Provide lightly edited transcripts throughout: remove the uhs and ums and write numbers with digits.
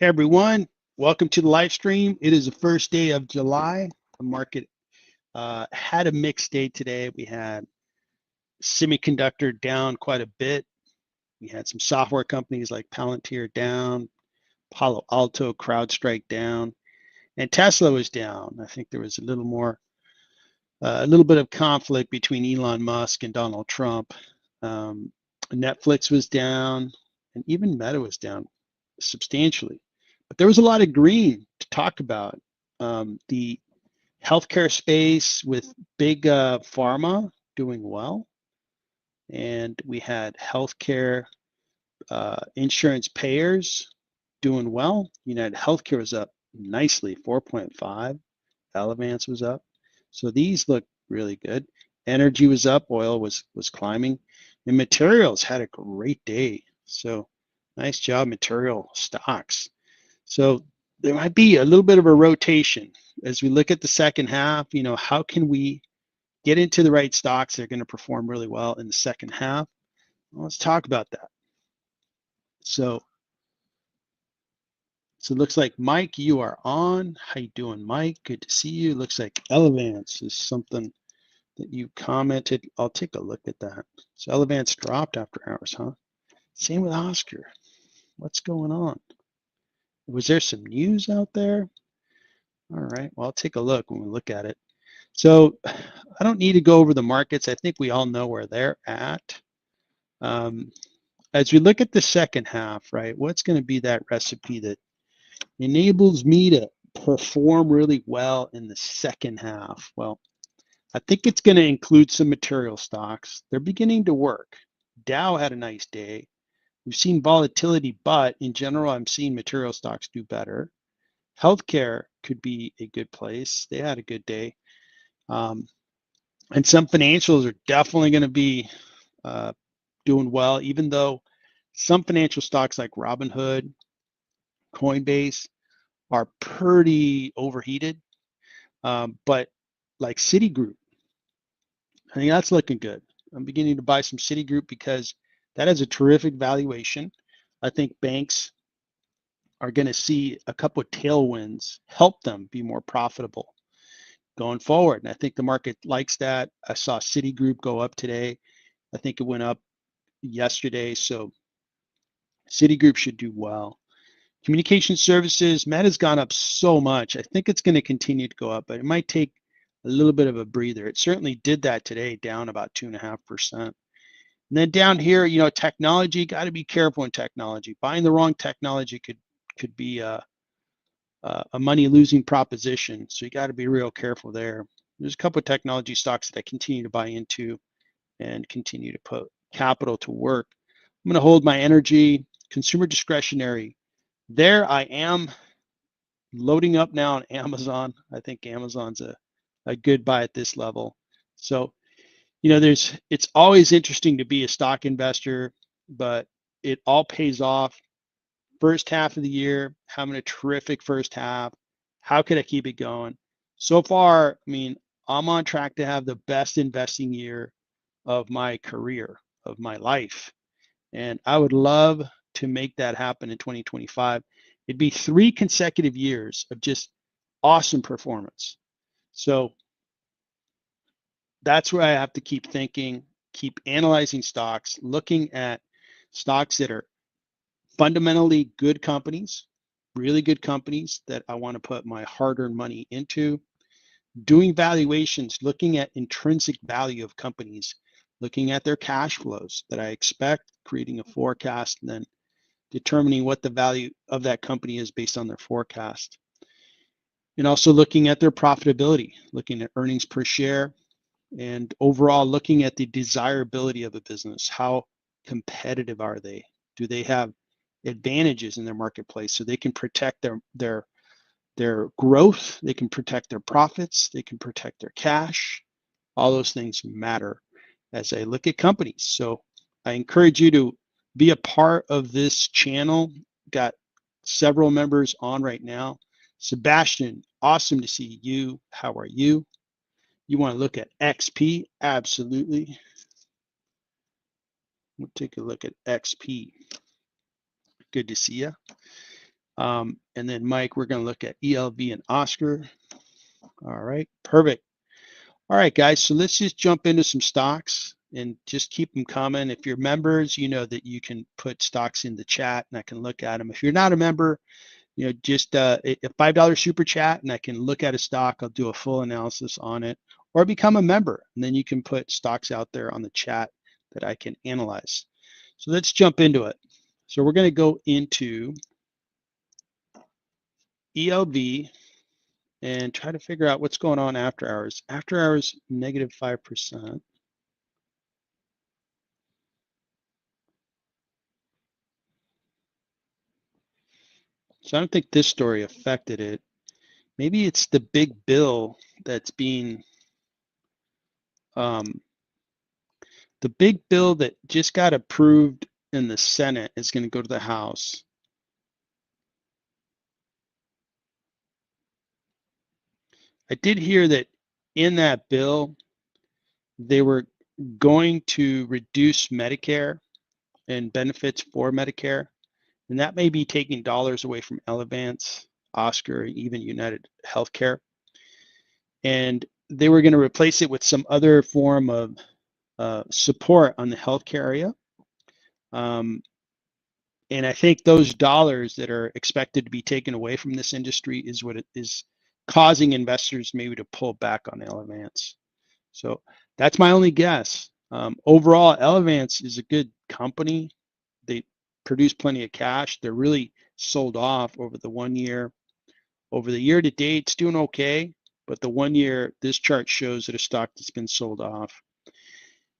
Hey everyone, welcome to the live stream. It is the first day of July. The market had a mixed day today. We had semiconductor down quite a bit. We had some software companies like Palantir down, Palo Alto, CrowdStrike down, and Tesla was down. I think there was a little bit of conflict between Elon Musk and Donald Trump. Um, Netflix was down, and even Meta was down substantially. But there was a lot of green to talk about. The healthcare space with big pharma doing well, and we had healthcare insurance payers doing well. United Healthcare was up nicely, 4.5. Elevance was up. So these look really good. Energy was up, oil was climbing, and materials had a great day. So nice job, material stocks. So there might be a little bit of a rotation as we look at the second half. How can we get into the right stocks that are going to perform really well in the second half? Well, let's talk about that. So it looks like Mike, you are on. How you doing, Mike? Good to see you. Looks like Elevance is something that you commented. I'll take a look at that. So Elevance dropped after hours, huh? Same with Oscar. What's going on? Was there some news out there? All right, well, I'll take a look when we look at it. So I don't need to go over the markets. I think we all know where they're at. As we look at the second half, right, what's going to be that recipe that enables me to perform really well in the second half? Well, I think it's going to include some material stocks. They're beginning to work. Dow had a nice day. We've seen volatility, but in general, I'm seeing material stocks do better. Healthcare could be a good place. They had a good day. And some financials are definitely going to be doing well, even though some financial stocks like Robinhood, Coinbase are pretty overheated. But like Citigroup, I think that's looking good. I'm beginning to buy some Citigroup because that has a terrific valuation. I think banks are going to see a couple of tailwinds help them be more profitable going forward. And I think the market likes that. I saw Citigroup go up today. I think it went up yesterday. So Citigroup should do well. Communication services, Meta's gone up so much. I think it's going to continue to go up, but it might take a little bit of a breather. It certainly did that today, down about 2.5%. And then down here, technology, got to be careful in technology. Buying the wrong technology could be a money losing proposition. So you got to be real careful there. There's a couple of technology stocks that I continue to buy into and continue to put capital to work. I'm going to hold my energy, consumer discretionary. There I am loading up now on Amazon. I think Amazon's a good buy at this level. So, it's always interesting to be a stock investor, but it all pays off. First half of the year, having a terrific first half. How could I keep it going? So far, I'm on track to have the best investing year of my career, of my life. And I would love to make that happen in 2025. It'd be 3 consecutive years of just awesome performance. So that's where I have to keep thinking, keep analyzing stocks, looking at stocks that are fundamentally good companies, really good companies that I want to put my hard-earned money into, doing valuations, looking at intrinsic value of companies, looking at their cash flows that I expect, creating a forecast, and then determining what the value of that company is based on their forecast. And also looking at their profitability, looking at earnings per share, and overall looking at the desirability of a business. How competitive are they? Do they have advantages in their marketplace so they can protect their growth, they can protect their profits, they can protect their cash? All those things matter as I look at companies. So I encourage you to be a part of this channel. Got several members on right now. Sebastian, awesome to see you. How are you? You want to look at XP? Absolutely. We'll take a look at XP. Good to see you. And then Mike, we're going to look at ELV and Oscar. All right, perfect. All right, guys, so let's just jump into some stocks and just keep them coming. If you're members, you know that you can put stocks in the chat and I can look at them. If you're not a member, you know, just a $5 super chat and I can look at a stock. I'll do a full analysis on it, or become a member and then you can put stocks out there on the chat that I can analyze. So let's jump into it. So we're going to go into ELV and try to figure out what's going on after hours. After hours, negative 5%. So I don't think this story affected it. Maybe it's the big bill that's being, the big bill that just got approved in the Senate is going to go to the House. I did hear that in that bill, they were going to reduce Medicare and benefits for Medicare, and that may be taking dollars away from Elevance, Oscar, even United Healthcare. And they were going to replace it with some other form of support on the healthcare area. And I think those dollars that are expected to be taken away from this industry is what it is causing investors maybe to pull back on Elevance. So that's my only guess. Overall, Elevance is a good company. They produce plenty of cash. They're really sold off over the 1 year. Over the year to date, it's doing okay, but the 1 year, this chart shows that a stock that's been sold off.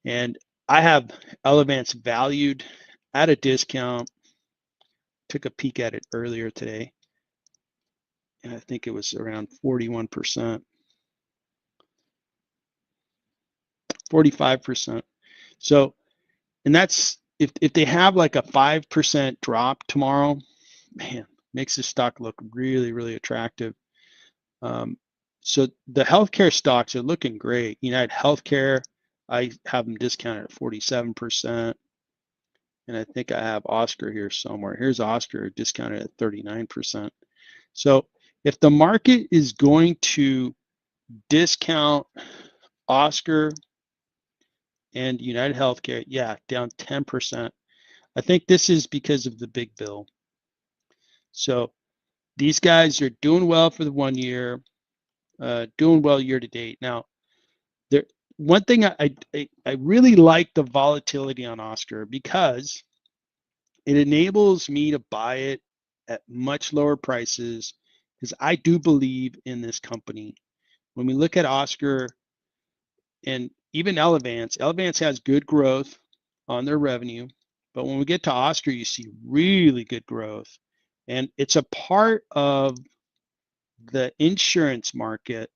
And I have Elevance valued at a discount. Took a peek at it earlier today, and I think it was around 41%, 45%. So, and that's if they have like a 5% drop tomorrow, man, makes the stock look really, really attractive. So the healthcare stocks are looking great. United Healthcare, I have them discounted at 47%. And I think I have Oscar here somewhere. Here's Oscar discounted at 39%. So if the market is going to discount Oscar and United Healthcare, yeah, down 10%. I think this is because of the big bill. So these guys are doing well for the 1 year, doing well year to date. Now, there one thing I really like the volatility on Oscar because it enables me to buy it at much lower prices because I do believe in this company. When we look at Oscar and even Elevance, Elevance has good growth on their revenue, but when we get to Oscar, you see really good growth. And it's a part of the insurance market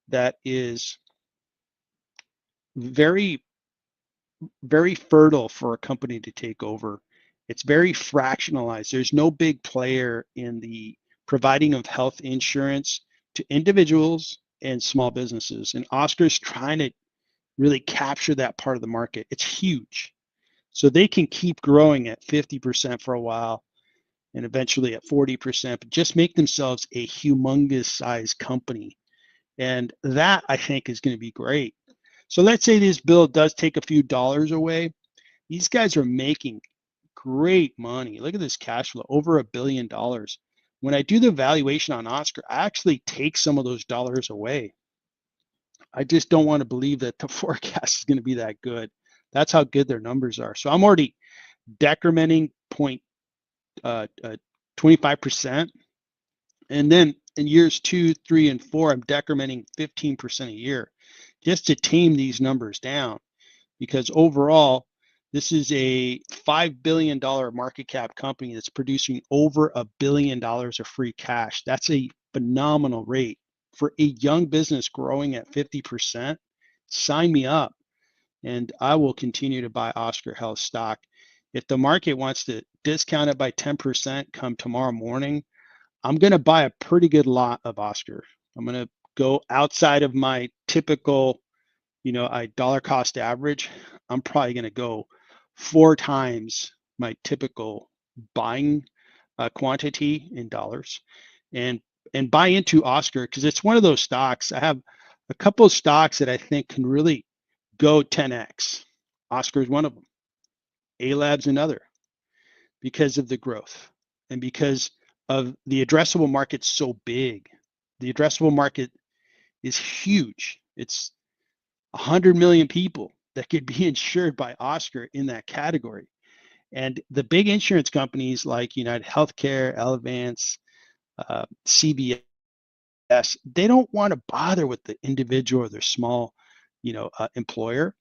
that is very, very fertile for a company to take over. It's very fractionalized. There's no big player in the providing of health insurance to individuals and small businesses. And Oscar's trying to really capture that part of the market. It's huge. So they can keep growing at 50% for a while and eventually at 40%, but just make themselves a humongous size company. And that I think is going to be great. So let's say this bill does take a few dollars away. These guys are making great money. Look at this cash flow, over $1 billion. When I do the valuation on Oscar, I actually take some of those dollars away. I just don't want to believe that the forecast is going to be that good. That's how good their numbers are. So I'm already decrementing 25%. And then in years 2, 3, and 4, I'm decrementing 15% a year just to tame these numbers down. Because overall, this is a $5 billion market cap company that's producing over $1 billion of free cash. That's a phenomenal rate. For a young business growing at 50%, sign me up. And I will continue to buy Oscar Health stock. If the market wants to discount it by 10% come tomorrow morning, I'm going to buy a pretty good lot of Oscar. I'm going to go outside of my typical, I dollar cost average. I'm probably going to go 4 times my typical buying quantity in dollars, and buy into Oscar, because it's one of those stocks. I have a couple of stocks that I think can really go 10x. Oscar is one of them. A-Lab's another, because of the growth and because of the addressable market so big. The addressable market is huge. It's 100 million people that could be insured by Oscar in that category. And the big insurance companies like United Healthcare, Elevance, CVS, they don't want to bother with the individual or their small, employer.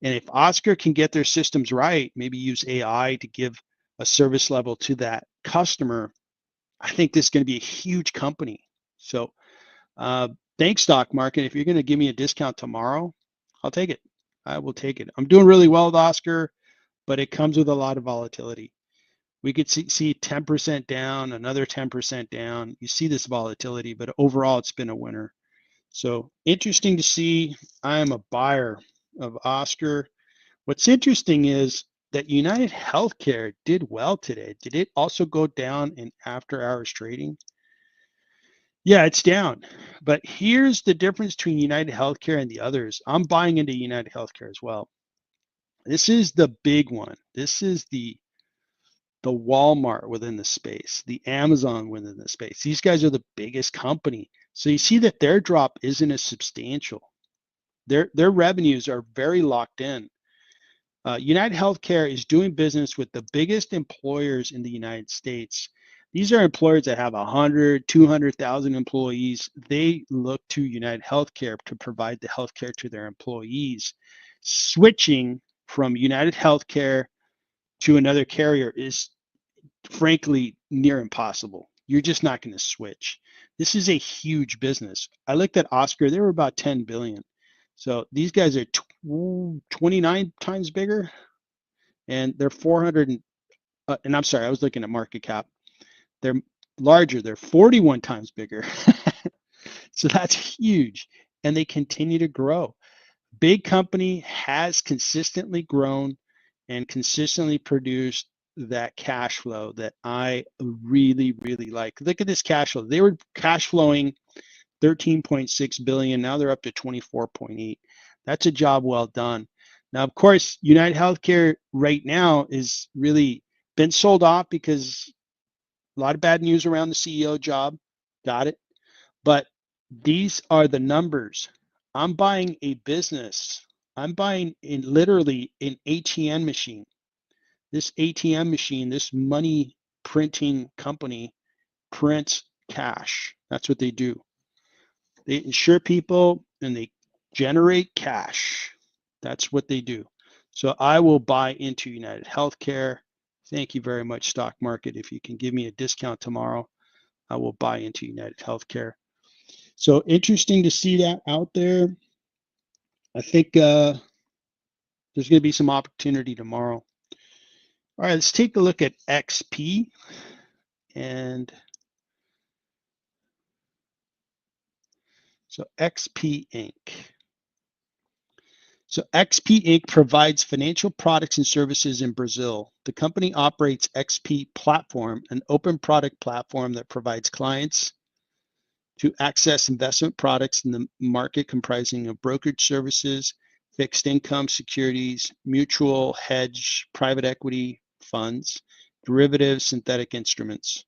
And if Oscar can get their systems right, maybe use AI to give a service level to that customer, I think this is going to be a huge company. So thanks, stock market. If you're going to give me a discount tomorrow, I'll take it. I will take it. I'm doing really well with Oscar, but it comes with a lot of volatility. We could see 10% down, another 10% down. You see this volatility, but overall, it's been a winner. So interesting to see. I am a buyer of Oscar. What's interesting is that United Healthcare did well today. Did it also go down in after hours trading? Yeah, it's down. But here's the difference between United Healthcare and the others. I'm buying into United Healthcare as well. This is the big one. This is the Walmart within the space, the Amazon within the space. These guys are the biggest company. So you see that their drop isn't as substantial. Their revenues are very locked in. United Healthcare is doing business with the biggest employers in the United States. These are employers that have 100, 200,000 employees. They look to United Healthcare to provide the healthcare to their employees. Switching from United Healthcare to another carrier is frankly near impossible. You're just not going to switch. This is a huge business. I looked at Oscar, they were about 10 billion. So these guys are 29 times bigger, and they're 400 and I'm sorry, I was looking at market cap. They're larger, they're 41 times bigger. So that's huge, and they continue to grow. Big company has consistently grown and consistently produced that cash flow that I really, really like. Look at this cash flow. They were cash flowing 13.6 billion. Now they're up to 24.8. That's a job well done. Now, of course, United Healthcare right now is really been sold off because a lot of bad news around the CEO job. Got it. But these are the numbers. I'm buying a business. I'm buying literally an ATM machine. This ATM machine, this money printing company prints cash. That's what they do. They insure people and they generate cash. That's what they do. So I will buy into United Healthcare. Thank you very much, stock market. If you can give me a discount tomorrow, I will buy into United Healthcare. So interesting to see that out there. I think there's going to be some opportunity tomorrow. All right, let's take a look at XP. And so XP Inc. So XP Inc. provides financial products and services in Brazil. The company operates XP Platform, an open product platform that provides clients to access investment products in the market comprising of brokerage services, fixed income securities, mutual, hedge, private equity funds, derivatives, synthetic instruments,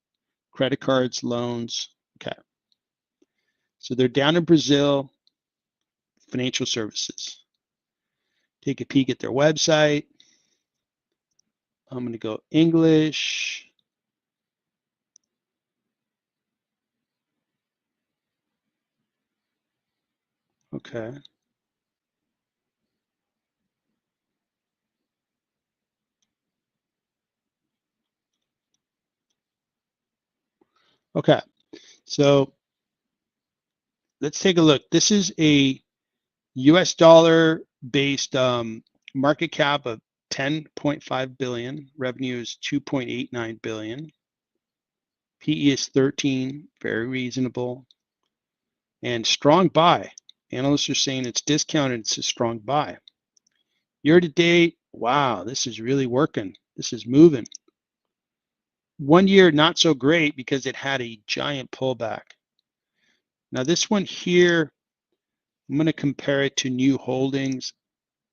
credit cards, loans. Okay. So they're down in Brazil, financial services. Take a peek at their website. I'm going to go English. Okay. Okay. So let's take a look. This is a US dollar based market cap of 10.5 billion. Revenue is 2.89 billion. PE is 13, very reasonable. And strong buy. Analysts are saying it's discounted, it's a strong buy. Year to date, wow, this is really working. This is moving. 1 year, not so great because it had a giant pullback. Now this one here, I'm going to compare it to New Holdings.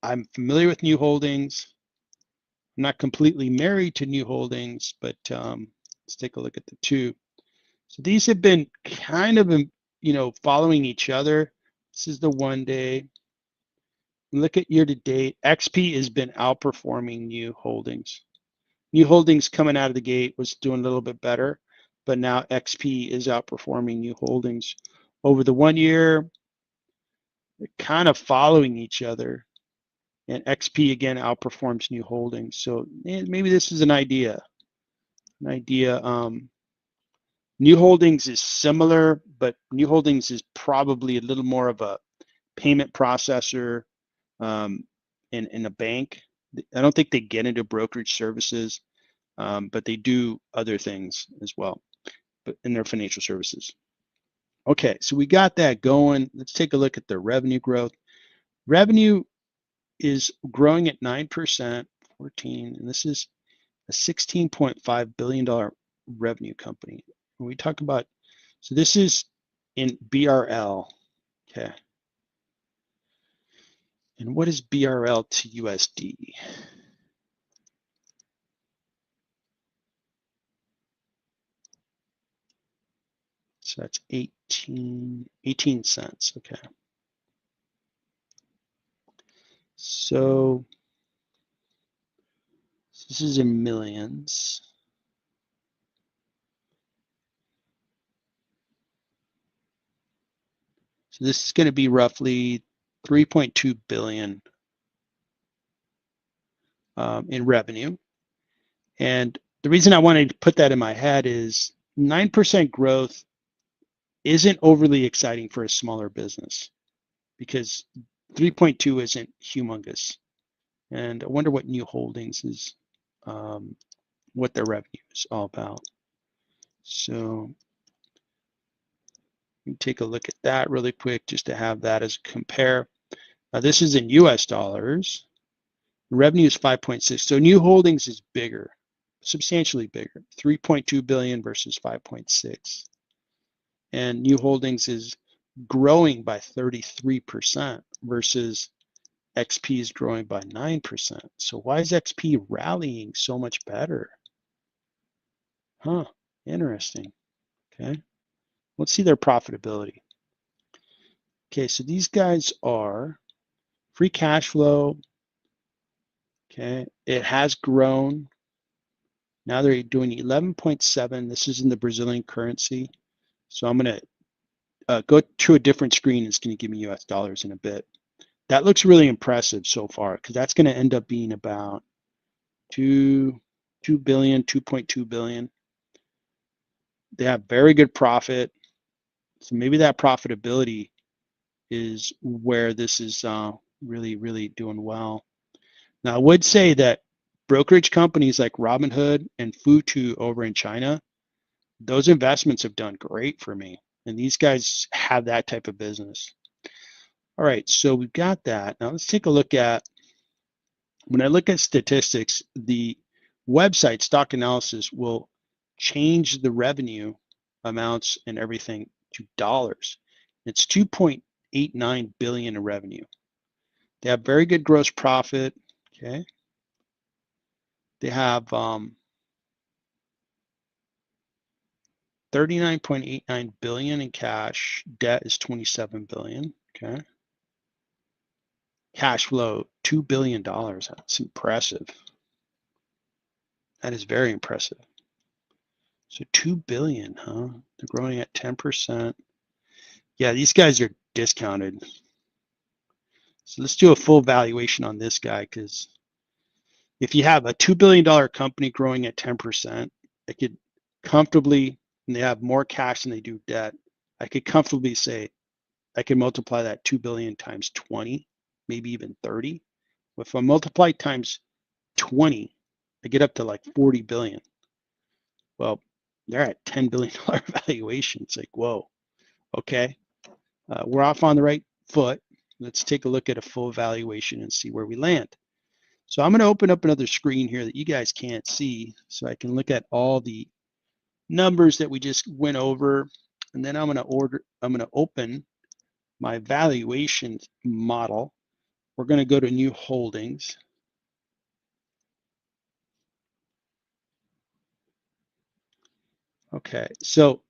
I'm familiar with New Holdings. I'm not completely married to New Holdings, but let's take a look at the two. So these have been kind of, following each other. This is the 1 day. Look at year to date. XP has been outperforming New Holdings. New Holdings coming out of the gate was doing a little bit better, but now XP is outperforming New Holdings. Over the 1 year, they're kind of following each other, and XP again outperforms New Holdings. So maybe this is an idea. New Holdings is similar, but New Holdings is probably a little more of a payment processor in a bank. I don't think they get into brokerage services, but they do other things as well, but in their financial services. Okay, so we got that going. Let's take a look at the revenue growth. Revenue is growing at 9%, 14, and this is a $16.5 billion revenue company. When we talk about, so this is in BRL, okay. And what is BRL to USD? So that's 18 cents, okay. So this is in millions. So this is going to be roughly 3.2 billion in revenue. And the reason I wanted to put that in my head is 9% growth isn't overly exciting for a smaller business because 3.2 isn't humongous. And I wonder what New Holdings is, what their revenue is all about. So you take a look at that really quick just to have that as a compare. Now this is in US dollars. The revenue is 5.6. So New Holdings is bigger, substantially bigger, 3.2 billion versus 5.6. And New Holdings is growing by 33% versus XP is growing by 9%. So why is XP rallying so much better? Huh, interesting. Okay, let's see their profitability. Okay, so these guys are free cash flow. Okay, it has grown. Now they're doing 11.7. This is in the Brazilian currency. So I'm going to go to a different screen. It's going to give me US dollars in a bit. That looks really impressive so far because that's going to end up being about 2 billion, 2.2 billion. They have very good profit. So maybe that profitability is where this is really, really doing well. Now, I would say that brokerage companies like Robinhood and Futu over in China, those investments have done great for me. And these guys have that type of business. All right, so we've got that. Now let's take a look at, when I look at statistics, the website Stock Analysis will change the revenue amounts and everything to dollars. It's 2.89 billion in revenue. They have very good gross profit. Okay. They have 39.89 billion in cash. Debt is 27 billion. Okay. Cash flow, $2 billion. That's impressive. That is very impressive. So 2 billion, huh? They're growing at 10%. Yeah, these guys are discounted. So let's do a full valuation on this guy, because if you have a $2 billion company growing at 10%, I could comfortably, and they have more cash than they do debt, I could comfortably say I can multiply that 2 billion times 20, maybe even 30. If I multiply times 20, I get up to like 40 billion. Well, they're at $10 billion valuation. It's like, whoa, okay. We're off on the right foot. Let's take a look at a full valuation and see where we land. So I'm going to open up another screen here that you guys can't see so I can look at all the numbers that we just went over, and then I'm going to open my valuation model. We're going to go to new holdings. Okay, so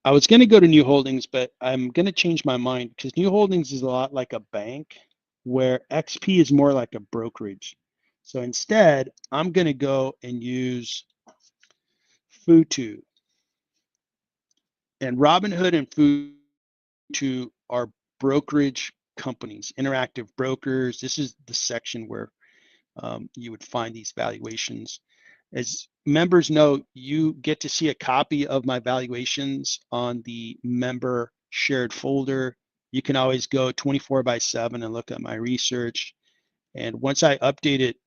I was going to go to new holdings, but I'm going to change my mind because new holdings is a lot like a bank where XP is more like a brokerage. So instead, I'm going to go and use Futu. And Robinhood and Futu are brokerage companies, interactive brokers. This is the section where you would find these valuations. As members know, you get to see a copy of my valuations on the member shared folder. You can always go 24/7 and look at my research. And once I update it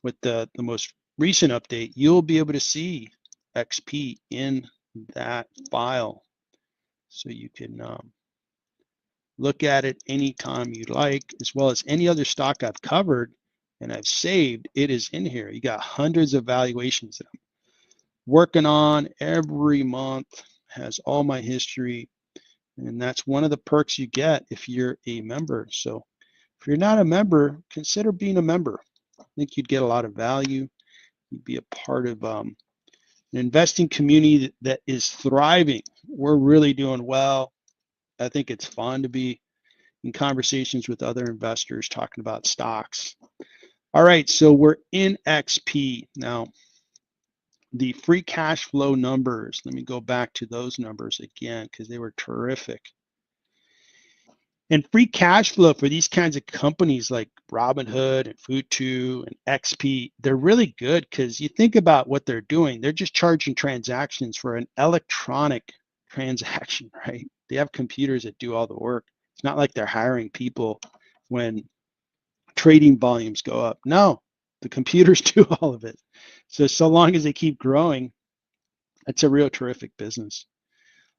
with the most recent update, you'll be able to see XP in that file. So you can look at it anytime you like, as well as any other stock I've covered and I've saved. It is in here. You got hundreds of valuations that I'm working on every month, has all my history, and that's one of the perks you get if you're a member. So if you're not a member, consider being a member. I think you'd get a lot of value. You'd be a part of an investing community that is thriving. We're really doing well. I think it's fun to be in conversations with other investors talking about stocks. All right, so we're in XP. Now, the free cash flow numbers, let me go back to those numbers again because they were terrific. And free cash flow for these kinds of companies like Robinhood and Futu and XP, they're really good because you think about what they're doing. They're just charging transactions for an electronic transaction, right? They have computers that do all the work. It's not like they're hiring people when trading volumes go up. No, the computers do all of it. So long as they keep growing, it's a real terrific business.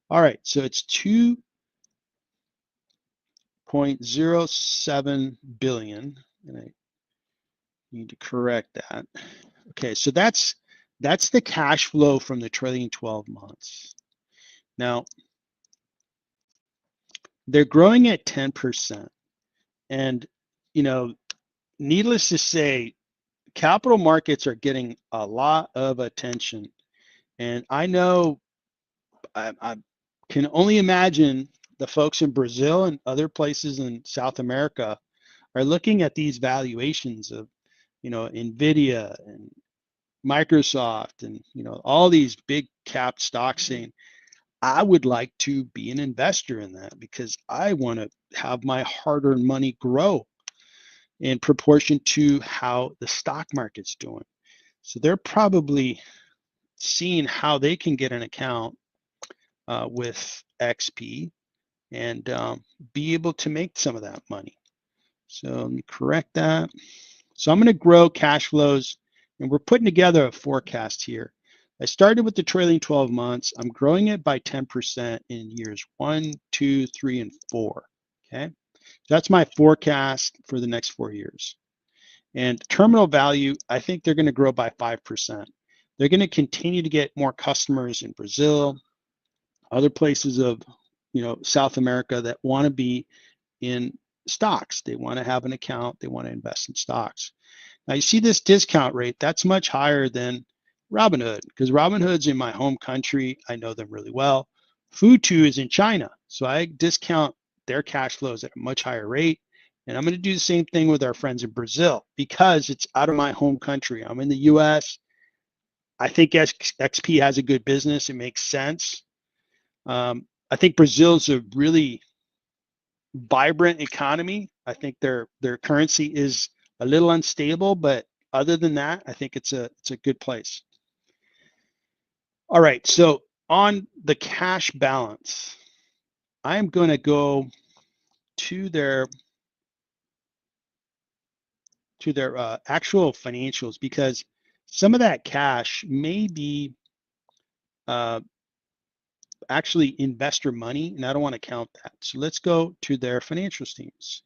All right, so it's 2.07 billion, and I need to correct that. Okay, so that's the cash flow from the trailing 12 months. Now, they're growing at 10%. And, you know, needless to say, capital markets are getting a lot of attention. And I know I can only imagine the folks in Brazil and other places in South America are looking at these valuations of, NVIDIA and Microsoft and, all these big cap stocks saying, I would like to be an investor in that because I want to have my hard-earned money grow in proportion to how the stock market's doing. So they're probably seeing how they can get an account with XP and be able to make some of that money. So let me correct that. So I'm going to grow cash flows, and we're putting together a forecast here. I started with the trailing 12 months. I'm growing it by 10% in years 1, 2, 3, and 4. Okay, so that's my forecast for the next 4 years. And terminal value, I think they're going to grow by 5%. They're going to continue to get more customers in Brazil, other places of South America that want to be in stocks. They want to have an account. They want to invest in stocks. Now you see this discount rate. That's much higher than Robinhood because Robinhood's in my home country. I know them really well. Futu is in China. So I discount their cash flows at a much higher rate. And I'm going to do the same thing with our friends in Brazil because it's out of my home country. I'm in the US. I think XP has a good business. It makes sense. I think Brazil's a really vibrant economy. I think their currency is a little unstable, but other than that, I think it's a good place. All right, so on the cash balance, I'm going to go to their actual financials because some of that cash may be actually investor money, and I don't want to count that. So let's go to their financial statements.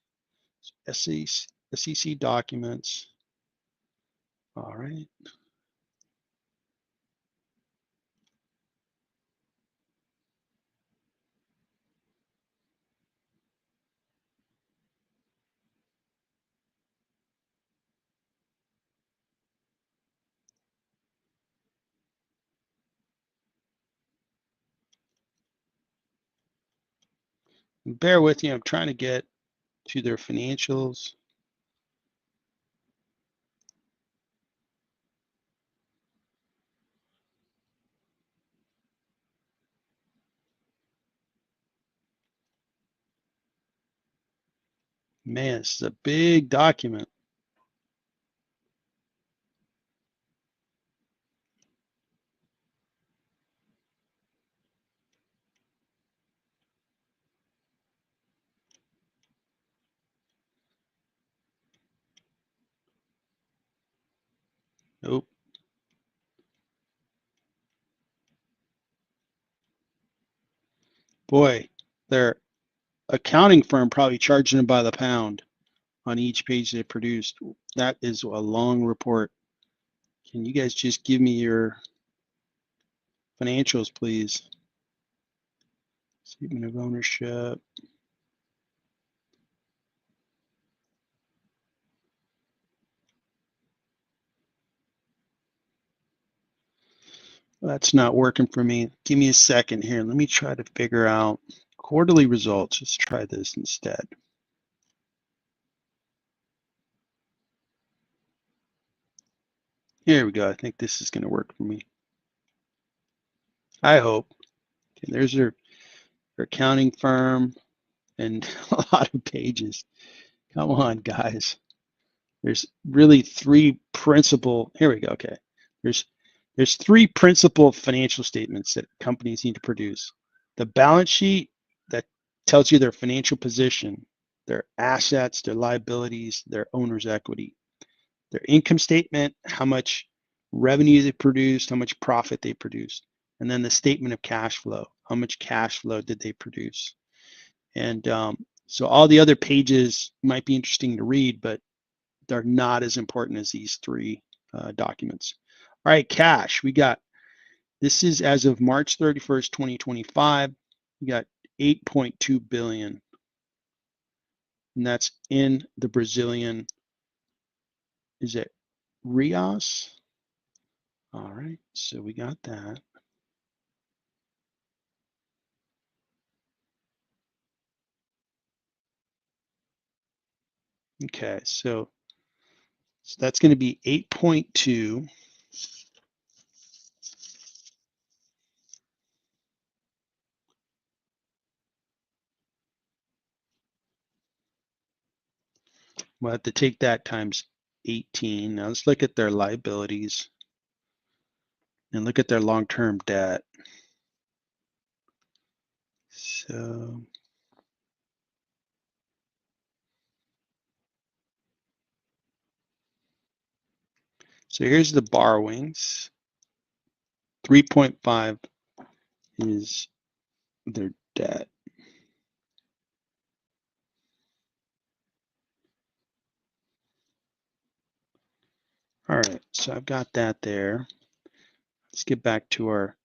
SEC documents. All right. Bear with me, I'm trying to get to their financials. Man, this is a big document. Nope. Boy, their accounting firm probably charging them by the pound on each page they produced. That is a long report. Can you guys just give me your financials, please? Statement of ownership. That's not working for me. Give me a second here. Let me try to figure out quarterly results. Let's try this instead. Here we go. I think this is going to work for me. I hope. Okay, there's their accounting firm and a lot of pages. Come on, guys. There's really three principal. Here we go. Okay. There's three principal financial statements that companies need to produce. The balance sheet that tells you their financial position, their assets, their liabilities, their owner's equity. Their income statement, how much revenue they produced, how much profit they produced, and then the statement of cash flow, how much cash flow did they produce. And so all the other pages might be interesting to read, but they're not as important as these three documents. All right, cash. We got, this is as of March 31st, 2025. We got 8.2 billion. And that's in the Brazilian, is it Rios? All right, so we got that. Okay, so that's going to be 8.2. We'll have to take that times 18. Now let's look at their liabilities and look at their long-term debt. So here's the borrowings. 3.5 is their debt. All right, so I've got that there. Let's get back to our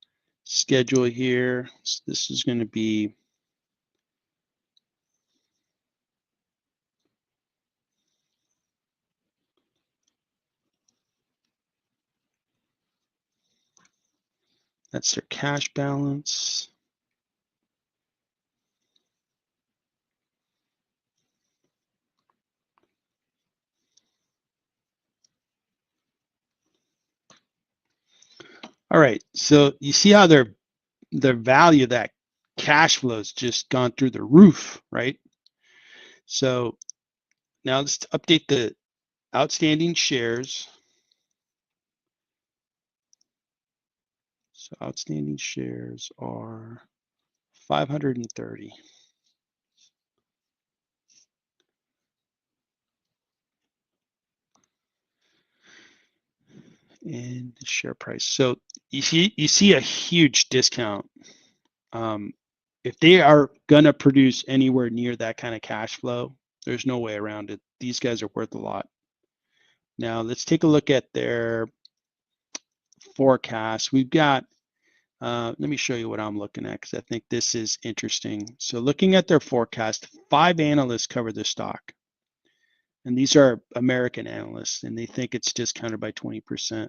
schedule here. So this is going to be that's their cash balance. All right, so you see how their value of that cash flow has just gone through the roof, right? So now let's update the outstanding shares. So outstanding shares are 530. And the share price. So you see a huge discount. If they are gonna produce anywhere near that kind of cash flow, there's no way around it. These guys are worth a lot. Now let's take a look at their forecast. We've got, let me show you what I'm looking at because I think this is interesting. So looking at their forecast, 5 analysts cover the stock. And these are American analysts, and they think it's discounted by 20%.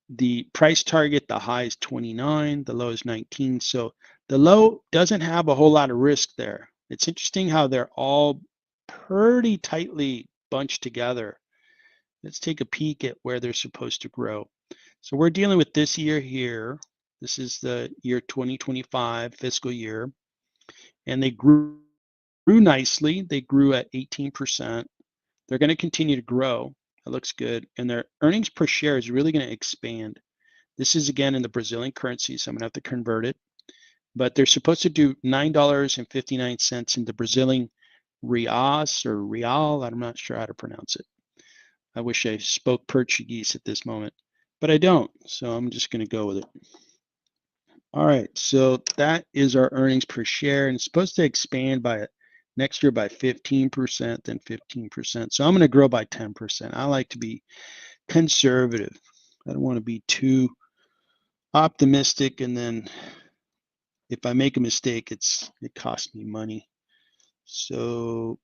The price target, the high is 29, the low is 19. So the low doesn't have a whole lot of risk there. It's interesting how they're all pretty tightly bunched together. Let's take a peek at where they're supposed to grow. So we're dealing with this year here. This is the year 2025 fiscal year, and they grew nicely. They grew at 18%. They're going to continue to grow. It looks good. And their earnings per share is really going to expand. This is again in the Brazilian currency, so I'm going to have to convert it. But they're supposed to do $9.59 in the Brazilian reais or real. I'm not sure how to pronounce it. I wish I spoke Portuguese at this moment, but I don't. So I'm just going to go with it. All right, so that is our earnings per share, and it's supposed to expand by next year by 15%, then 15%. So I'm going to grow by 10%. I like to be conservative. I don't want to be too optimistic, and then if I make a mistake, it costs me money. So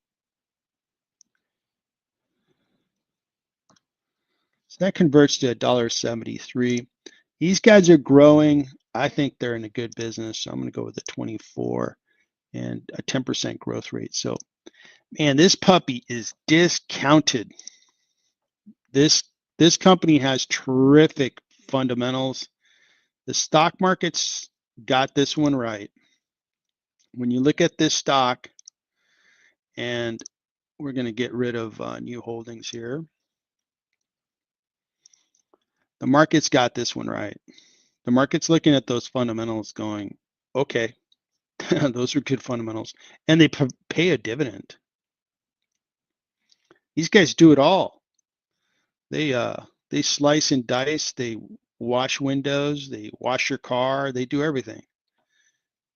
that converts to $1.73. These guys are growing. I think they're in a good business. So I'm going to go with a 24 and a 10% growth rate. So, man, this puppy is discounted. This company has terrific fundamentals. The stock market's got this one right. When you look at this stock, and we're going to get rid of new holdings here. The market's got this one right. The market's looking at those fundamentals going, okay, those are good fundamentals. And they pay a dividend. These guys do it all. They slice and dice, they wash windows, they wash your car, they do everything.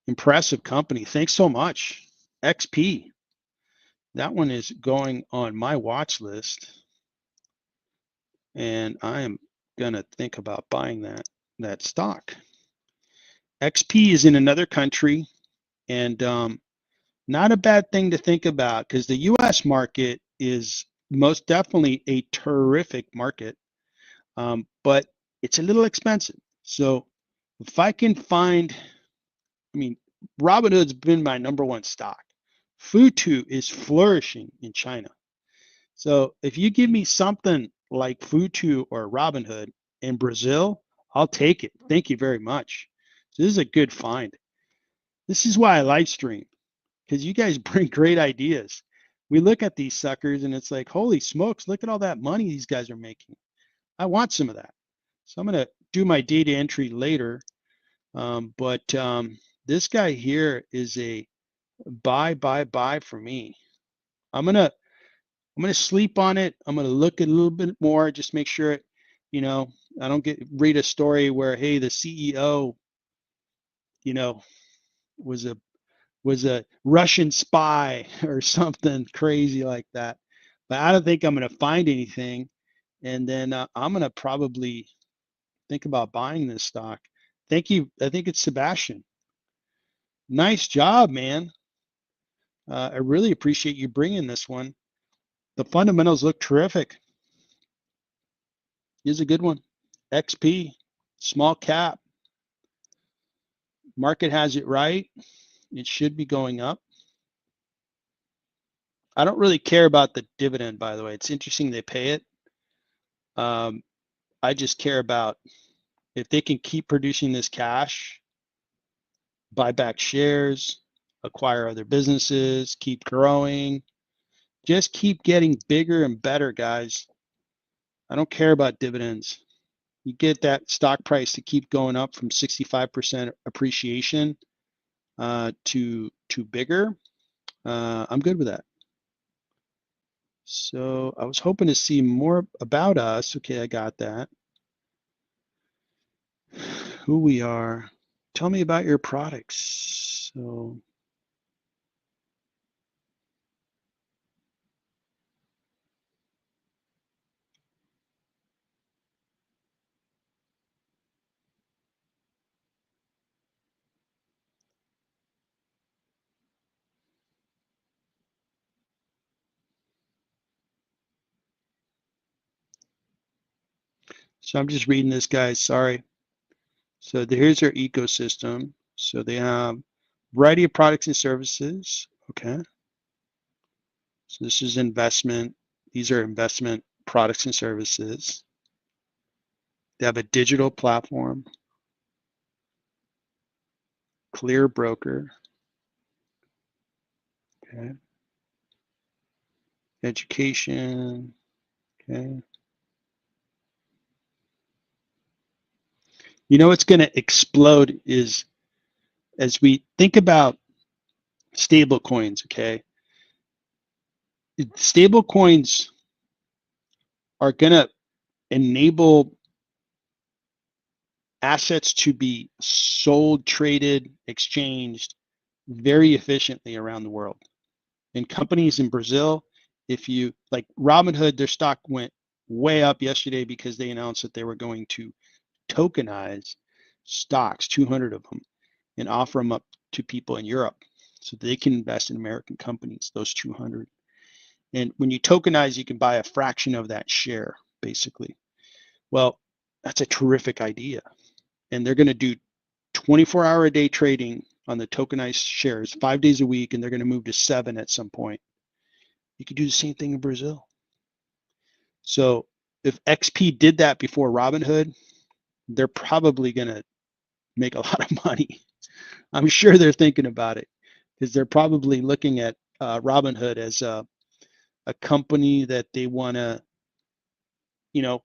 Impressive company. Thanks so much. XP. That one is going on my watch list. And I am gonna think about buying that stock. XP is in another country, and not a bad thing to think about, because the US market is most definitely a terrific market, but it's a little expensive. So if I can find, I mean, Robinhood's been my number one stock. Futu is flourishing in China. So if you give me something like Futu or Robinhood in Brazil, I'll take it. Thank you very much. So this is a good find. This is why I live stream, because you guys bring great ideas. We look at these suckers and it's like, holy smokes, look at all that money these guys are making. I want some of that. So I'm going to do my data entry later. But this guy here is a buy for me. I'm gonna sleep on it. I'm gonna look a little bit more, just make sure it, I don't read a story where, hey, the CEO, was a Russian spy or something crazy like that. But I don't think I'm gonna find anything. And then I'm gonna probably think about buying this stock. Thank you. I think it's Sebastian. Nice job, man. I really appreciate you bringing this one. The fundamentals look terrific. Here's a good one. XP, small cap. Market has it right. It should be going up. I don't really care about the dividend, by the way. It's interesting they pay it. I just care about if they can keep producing this cash, buy back shares, acquire other businesses, keep growing, just keep getting bigger and better, guys. I don't care about dividends. You get that stock price to keep going up from 65% appreciation to bigger. I'm good with that. So I was hoping to see more about us. Okay, I got that. Who we are. Tell me about your products. So I'm just reading this, guys. Sorry. So here's their ecosystem. So they have a variety of products and services. Okay. So this is investment. These are investment products and services. They have a digital platform, clear broker. Okay. Education. Okay. You know what's going to explode is as we think about stable coins, okay? Stable coins are going to enable assets to be sold, traded, exchanged very efficiently around the world. And companies in Brazil, if you like Robinhood, their stock went way up yesterday because they announced that they were going to tokenize stocks, 200 of them, and offer them up to people in Europe so they can invest in American companies, those 200. And when you tokenize, you can buy a fraction of that share, basically. Well, that's a terrific idea. And they're going to do 24-hour a day trading on the tokenized shares 5 days a week, and they're going to move to 7 at some point. You could do the same thing in Brazil. So if XP did that before Robinhood, they're probably going to make a lot of money. I'm sure they're thinking about it because they're probably looking at Robinhood as a company that they want to,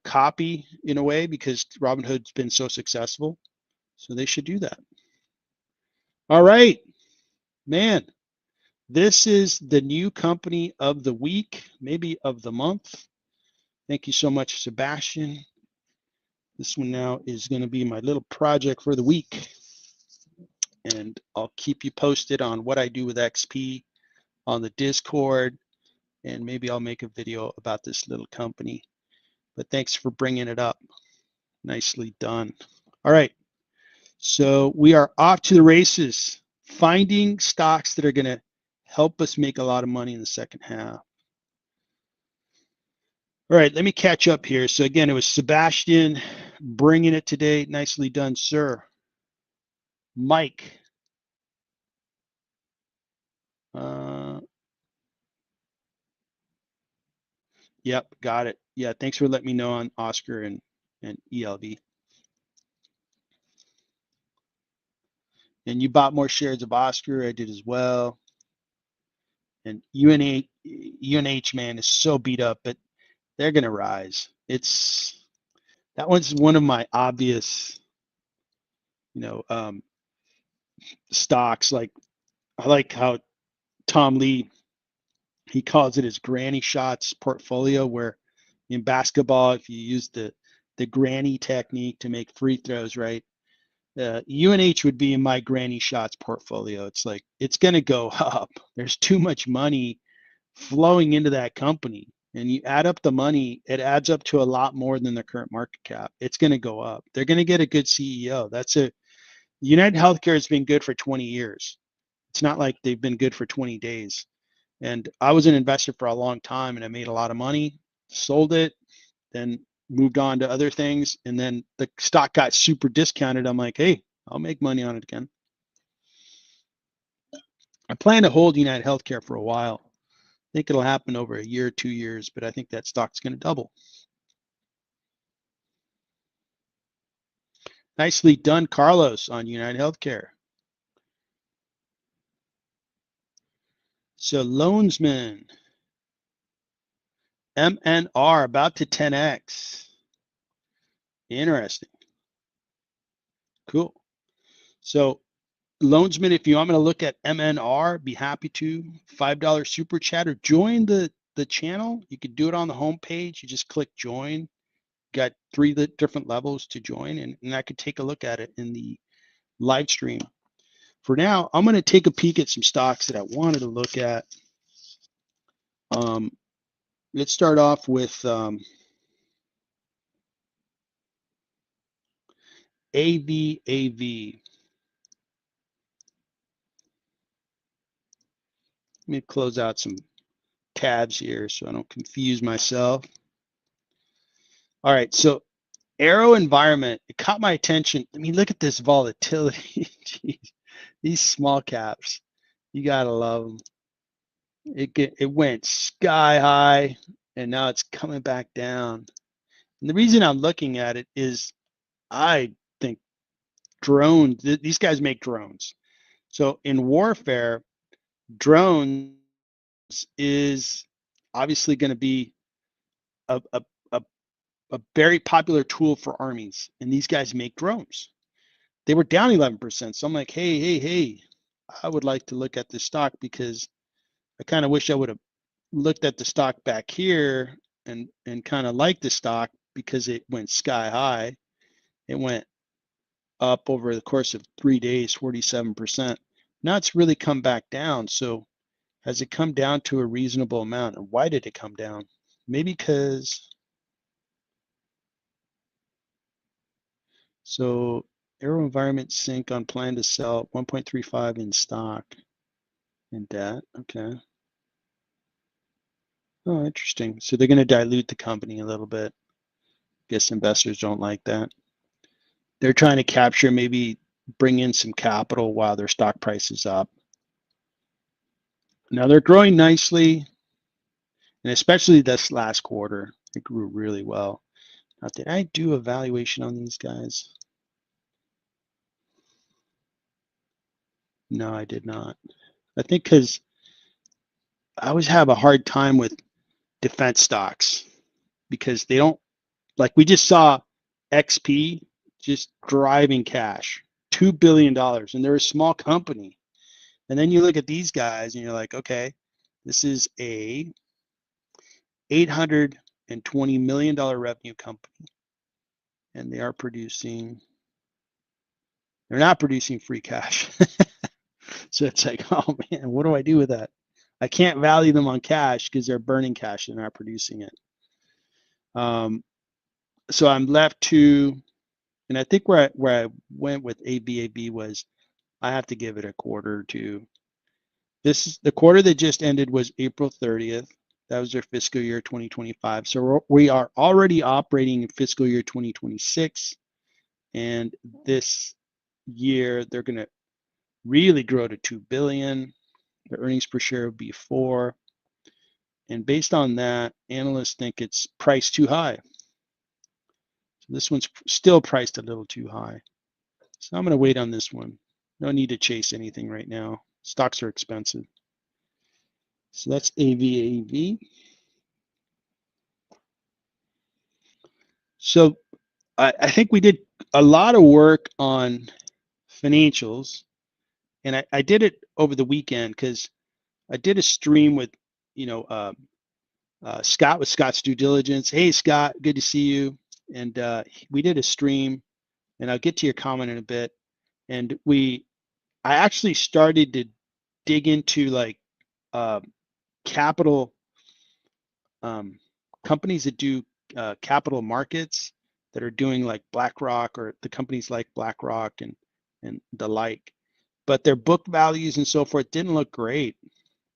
copy in a way because Robinhood's been so successful. So they should do that. All right, man. This is the new company of the week, maybe of the month. Thank you so much, Sebastian. This one now is going to be my little project for the week. And I'll keep you posted on what I do with XP on the Discord. And maybe I'll make a video about this little company. But thanks for bringing it up. Nicely done. All right. So we are off to the races, finding stocks that are going to help us make a lot of money in the second half. All right, let me catch up here. So again, it was Sebastian bringing it today. Nicely done, sir. Mike. Yep, got it. Yeah, thanks for letting me know on Oscar and ELV. And you bought more shares of Oscar. I did as well. And UNH, man, is so beat up, but they're gonna rise. That one's one of my obvious, stocks. Like I like how Tom Lee, he calls it his granny shots portfolio, where in basketball, if you use the granny technique to make free throws, right? UNH would be in my granny shots portfolio. It's like it's going to go up. There's too much money flowing into that company, and you add up the money, it adds up to a lot more than the current market cap. It's going to go up. They're going to get a good CEO. United Healthcare has been good for 20 years. It's not like they've been good for 20 days. And I was an investor for a long time, and I made a lot of money, sold it, then moved on to other things, and then the stock got super discounted. I'm like, hey, I'll make money on it again. I plan to hold United Healthcare for a while. I think it'll happen over a year, 2 years, but I think that stock's going to double. Nicely done, Carlos, on United Healthcare. So Loansman, MNR about to 10x. Interesting. Cool. So Loansman, if you want me to look at MNR, be happy to. $5 super chat or join the channel. You can do it on the homepage. You just click join. Got 3 different levels to join, and I could take a look at it in the live stream. For now, I'm going to take a peek at some stocks that I wanted to look at. Let's start off with AVAV. Let me close out some tabs here so I don't confuse myself. All right, so AeroVironment, it caught my attention. I mean, look at this volatility. Jeez, these small caps, you gotta love them. It went sky high, and now it's coming back down. And the reason I'm looking at it is I think drones, these guys make drones. So in warfare, drones is obviously going to be a, a, a, a very popular tool for armies. And these guys make drones. They were down 11%. So I'm like, hey, I would like to look at this stock because I kind of wish I would have looked at the stock back here and kind of liked the stock because it went sky high. It went up over the course of 3 days, 47%. Now it's really come back down. So has it come down to a reasonable amount? And why did it come down? Maybe because, so AeroVironment Sync on plan to sell 1.35 in stock and debt. Okay. Oh, interesting. So they're going to dilute the company a little bit. Guess investors don't like that. They're trying to capture, maybe bring in some capital while their stock price is up. Now they're growing nicely, and especially this last quarter, it grew really well. Now, did I do a valuation on these guys? No, I did not. I think because I always have a hard time with defense stocks because they don't, like we just saw XP just driving cash, $2 billion, and they're a small company. And then you look at these guys and you're like, okay, this is a $820 million revenue company. And they are producing, they're not producing free cash. So it's like, oh man, what do I do with that? I can't value them on cash because they're burning cash and not producing it. So I'm left to, and I think where I went with ABAB was I have to give it a quarter or two. This is the quarter that just ended was April 30th. That was their fiscal year 2025. So we are already operating in fiscal year 2026. And this year they're going to really grow to 2 billion. The earnings per share will be 4. And based on that, analysts think it's priced too high. So this one's still priced a little too high. So I'm going to wait on this one. No need to chase anything right now. Stocks are expensive. So that's AVAV. So I think we did a lot of work on financials, and I did it over the weekend because I did a stream with, Scott with Scott's Due Diligence. Hey, Scott, good to see you. And we did a stream, and I'll get to your comment in a bit. And I actually started to dig into like capital companies that do capital markets that are doing like BlackRock or the companies like BlackRock and the like. But their book values and so forth didn't look great.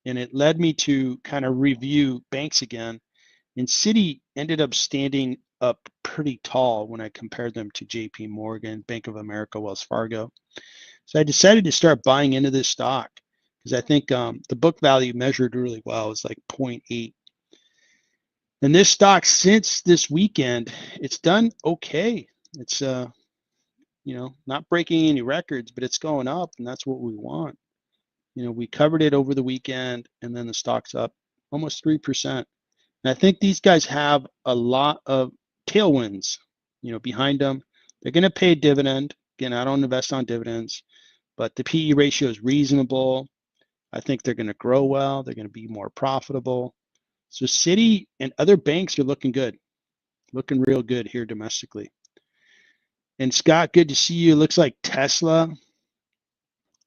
And it led me to kind of review banks again. And Citi ended up standing up pretty tall when I compared them to JP Morgan, Bank of America, Wells Fargo. So I decided to start buying into this stock because I think the book value measured really well. It's like 0.8. And this stock, since this weekend, it's done okay. It's not breaking any records, but it's going up, and that's what we want. We covered it over the weekend, and then the stock's up almost 3%. And I think these guys have a lot of tailwinds, behind them. They're going to pay a dividend. Again, I don't invest on dividends, but the PE ratio is reasonable. I think they're going to grow well. They're going to be more profitable. So Citi and other banks are looking good, looking real good here domestically. And Scott, good to see you. Looks like Tesla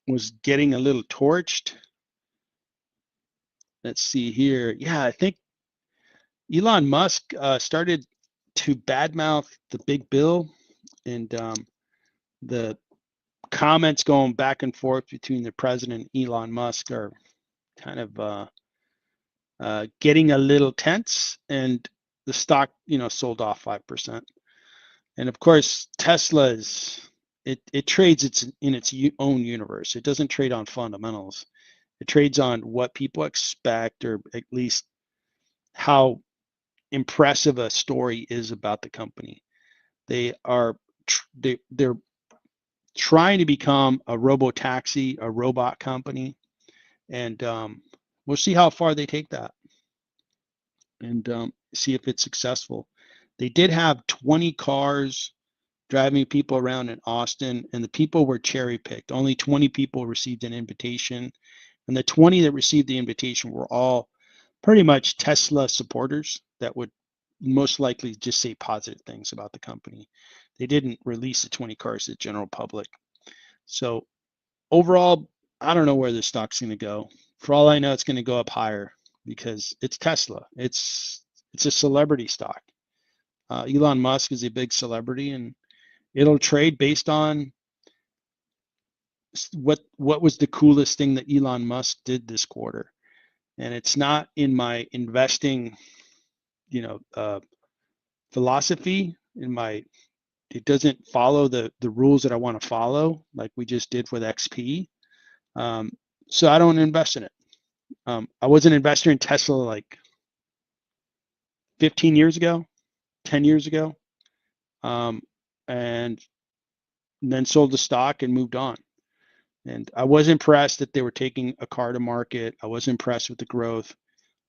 was getting a little torched. Let's see here. Yeah, I think Elon Musk started to badmouth the big bill, and the comments going back and forth between the president and Elon Musk are kind of getting a little tense, and the stock, sold off 5%. And of course, Tesla it trades in its own universe. It doesn't trade on fundamentals. It trades on what people expect, or at least how impressive a story is about the company. They're trying to become a robo-taxi, a robot company, and we'll see how far they take that, and see if it's successful. They did have 20 cars driving people around in Austin, and the people were cherry picked. Only 20 people received an invitation, and the 20 that received the invitation were all pretty much Tesla supporters that would most likely just say positive things about the company. They didn't release the 20 cars to the general public. So overall, I don't know where this stock's going to go. For all I know, it's going to go up higher because it's Tesla. It's a celebrity stock. Elon Musk is a big celebrity, and it'll trade based on what was the coolest thing that Elon Musk did this quarter. And it's not in my investing, philosophy. It doesn't follow the rules that I want to follow, like we just did with XP. So I don't invest in it. I was an investor in Tesla like 15 years ago, 10 years ago, and then sold the stock and moved on. And I was impressed that they were taking a car to market. I was impressed with the growth,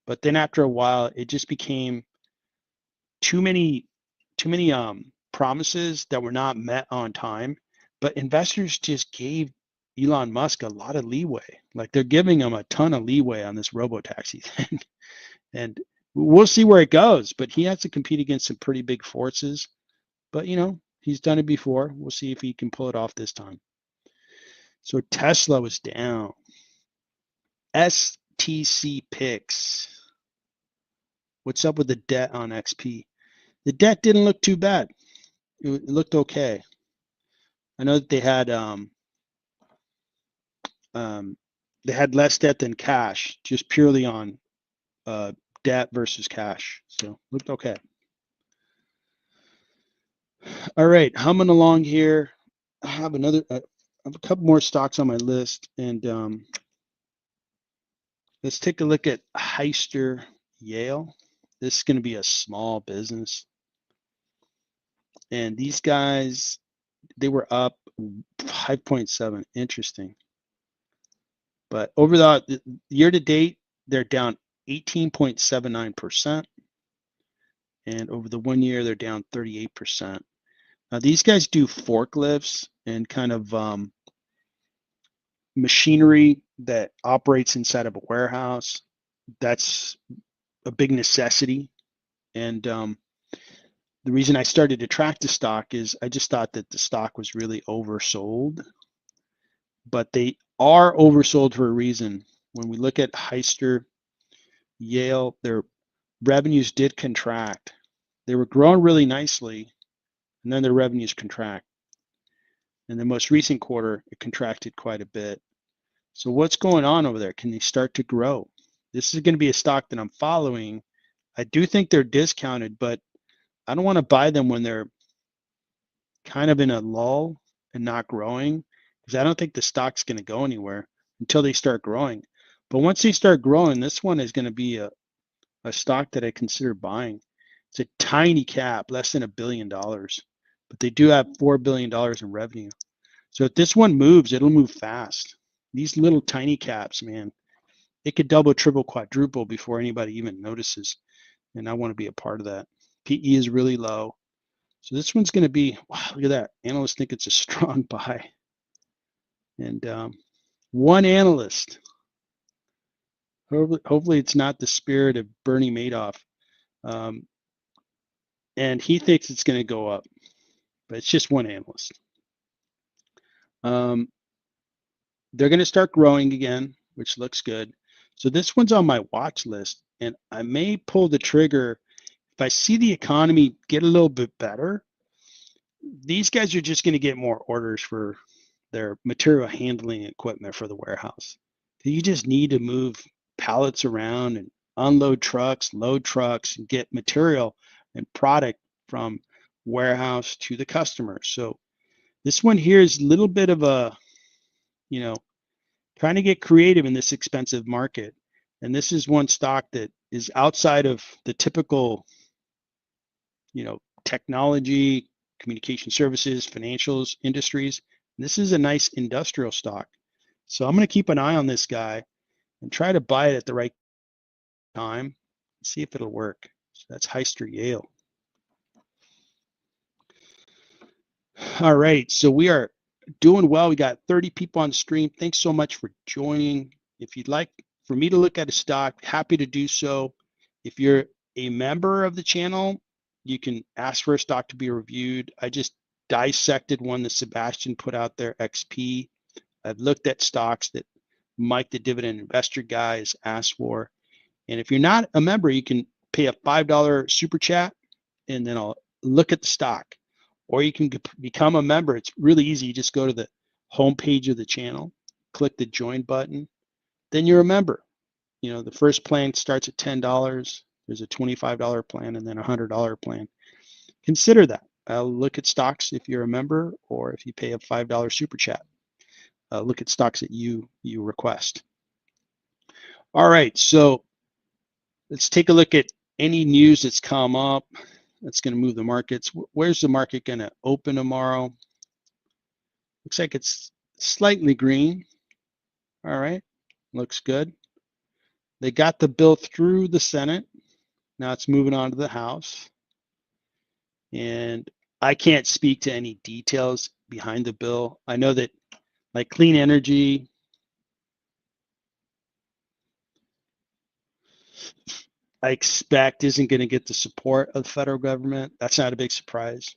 but then after a while, it just became too many promises that were not met on time. But investors just gave Elon Musk a lot of leeway. Like they're giving him a ton of leeway on this robo-taxi thing. And we'll see where it goes, but he has to compete against some pretty big forces. But he's done it before. We'll see if he can pull it off this time. So Tesla was down. STC picks. What's up with the debt on XP? The debt didn't look too bad. It looked okay. I know that they had less debt than cash, just purely on debt versus cash. So looked okay. All right, humming along here. I have a couple more stocks on my list, and let's take a look at Hyster-Yale. This is going to be a small business, and these guys, they were up 5.7. Interesting. But over the year to date, they're down 18.79%, and over the 1 year, they're down 38%. Now these guys do forklifts and kind of machinery that operates inside of a warehouse. That's a big necessity. And the reason I started to track the stock is I just thought that the stock was really oversold. But they are oversold for a reason. When we look at Hyster-Yale, their revenues did contract. They were growing really nicely, and then their revenues contract. In the most recent quarter, it contracted quite a bit. So what's going on over there? Can they start to grow? This is going to be a stock that I'm following. I do think they're discounted, but I don't want to buy them when they're kind of in a lull and not growing, because I don't think the stock's going to go anywhere until they start growing. But once they start growing, this one is going to be a stock that I consider buying. It's a tiny cap, less than $1 billion, but they do have $4 billion in revenue. So if this one moves, it'll move fast. These little tiny caps, man, it could double, triple, quadruple before anybody even notices. And I want to be a part of that. PE is really low. So this one's going to be, wow, look at that. Analysts think it's a strong buy. And one analyst, hopefully it's not the spirit of Bernie Madoff. And he thinks it's going to go up, but it's just one analyst. They're going to start growing again, which looks good. So this one's on my watch list, and I may pull the trigger if I see the economy get a little bit better. These guys are just going to get more orders for their material handling equipment for the warehouse. You just need to move pallets around and unload trucks, load trucks, and get material and product from warehouse to the customer. So this one here is a little bit of a, trying to get creative in this expensive market. And this is one stock that is outside of the typical, technology, communication services, financials, industries. This is a nice industrial stock. So I'm going to keep an eye on this guy and try to buy it at the right time, see if it'll work. So that's Hyster-Yale. All right, so we are doing well. We got 30 people on the stream. Thanks so much for joining. If you'd like for me to look at a stock, happy to do so. If you're a member of the channel, you can ask for a stock to be reviewed. I just dissected one that Sebastian put out there, XP. I've looked at stocks that Mike, the dividend investor guy, has asked for. And if you're not a member, you can pay a $5 super chat, and then I'll look at the stock. Or you can become a member. It's really easy. You just go to the home page of the channel, click the join button, then you're a member. The first plan starts at $10. There's a $25 plan and then a $100 plan. Consider that. I'll look at stocks if you're a member, or if you pay a $5 super chat. Look at stocks that you request. All right, so let's take a look at any news that's come up that's going to move the markets. Where's the market going to open tomorrow? Looks like it's slightly green. All right, looks good. They got the bill through the Senate. Now it's moving on to the House. And I can't speak to any details behind the bill. I know that like clean energy, I expect isn't going to get the support of the federal government. That's not a big surprise.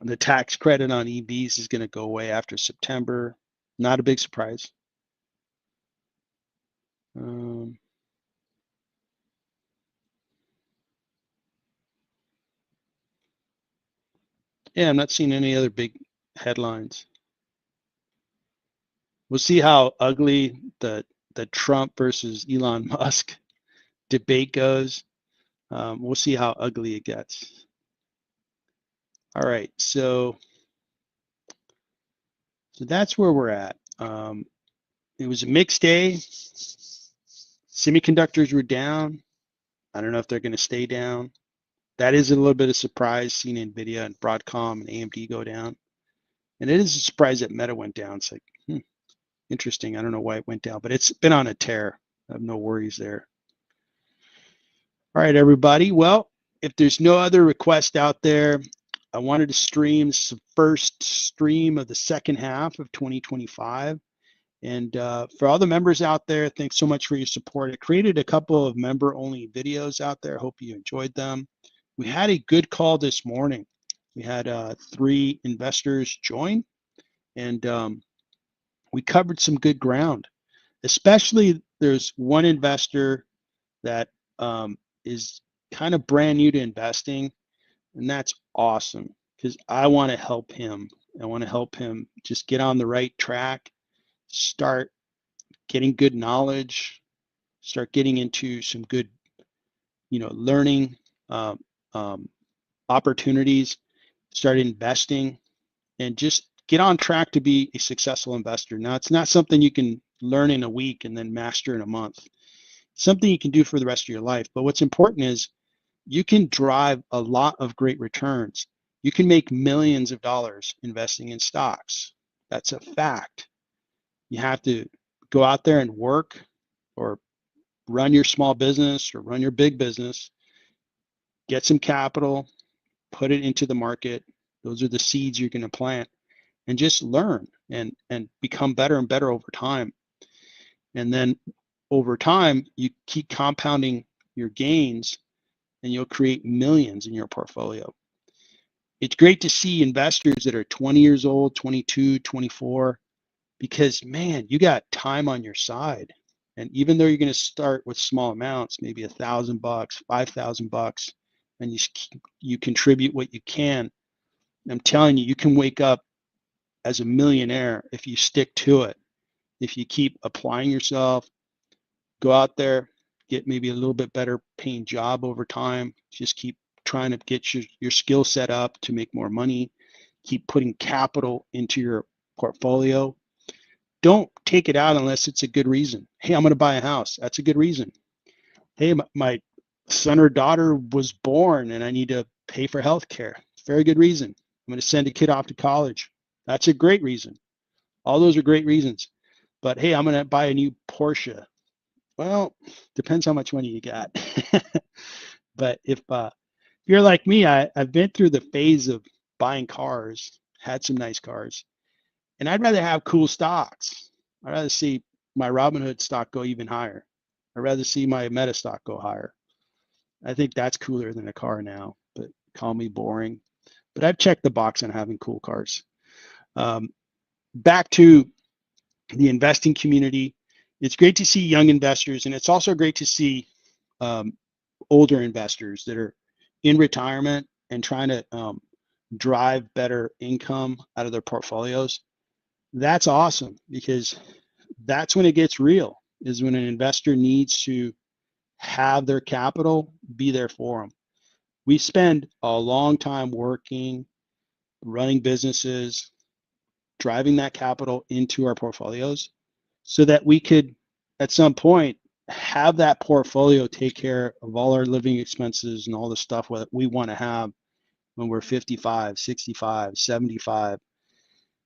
The tax credit on EVs is going to go away after September. Not a big surprise. Yeah, I'm not seeing any other big headlines. We'll see how ugly the Trump versus Elon Musk debate goes. We'll see how ugly it gets. All right, so that's where we're at. It was a mixed day. Semiconductors were down. I don't know if they're going to stay down. That is a little bit of surprise, seeing NVIDIA and Broadcom and AMD go down. And it is a surprise that Meta went down. It's like, interesting. I don't know why it went down, but it's been on a tear. I have no worries there. All right, everybody. Well, if there's no other request out there, I wanted to stream the first stream of the second half of 2025. And for all the members out there, thanks so much for your support. I created a couple of member-only videos out there. I hope you enjoyed them. We had a good call this morning. We had 3 investors join, and we covered some good ground. Especially, there's one investor that is kind of brand new to investing, and that's awesome because I want to help him. I want to help him just get on the right track, start getting good knowledge, start getting into some good, learning opportunities, start investing, and just get on track to be a successful investor. Now, it's not something you can learn in a week and then master in a month. It's something you can do for the rest of your life. But what's important is you can drive a lot of great returns. You can make millions of dollars investing in stocks. That's a fact. You have to go out there and work, or run your small business, or run your big business, get some capital, put it into the market. Those are the seeds you're going to plant, and just learn and become better and better over time. And then over time, you keep compounding your gains, and you'll create millions in your portfolio. It's great to see investors that are 20 years old, 22, 24, because man, you got time on your side. And even though you're going to start with small amounts, maybe $1,000, $5,000, and you contribute what you can, I'm telling you, you can wake up as a millionaire if you stick to it. If you keep applying yourself, go out there, get maybe a little bit better paying job over time, just keep trying to get your skill set up to make more money, keep putting capital into your portfolio. Don't take it out unless it's a good reason. Hey, I'm going to buy a house. That's a good reason. Hey, my son or daughter was born and I need to pay for health care. Very good reason. I'm going to send a kid off to college. That's a great reason. All those are great reasons. But hey, I'm going to buy a new Porsche. Well, depends how much money you got. But if you're like me, I've been through the phase of buying cars, had some nice cars, and I'd rather have cool stocks. I'd rather see my Robinhood stock go even higher. I'd rather see my Meta stock go higher. I think that's cooler than a car now, but call me boring. But I've checked the box on having cool cars. Back to the investing community. It's great to see young investors, and it's also great to see older investors that are in retirement and trying to drive better income out of their portfolios. That's awesome, because that's when it gets real, is when an investor needs to have their capital be there for them. We spend a long time working, running businesses, driving that capital into our portfolios so that we could, at some point, have that portfolio take care of all our living expenses and all the stuff that we want to have when we're 55, 65, 75.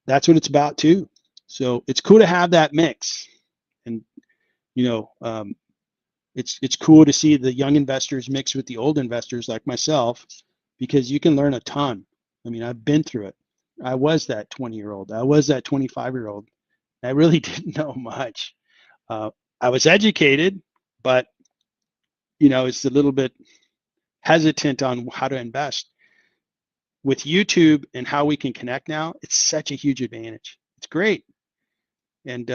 That's what it's about too. So it's cool to have that mix. And, it's cool to see the young investors mix with the old investors like myself, because you can learn a ton. I mean, I've been through it. I was that 20-year-old. I was that 25-year-old. I really didn't know much. I was educated, but, it's a little bit hesitant on how to invest. With YouTube and how we can connect now, it's such a huge advantage. It's great. And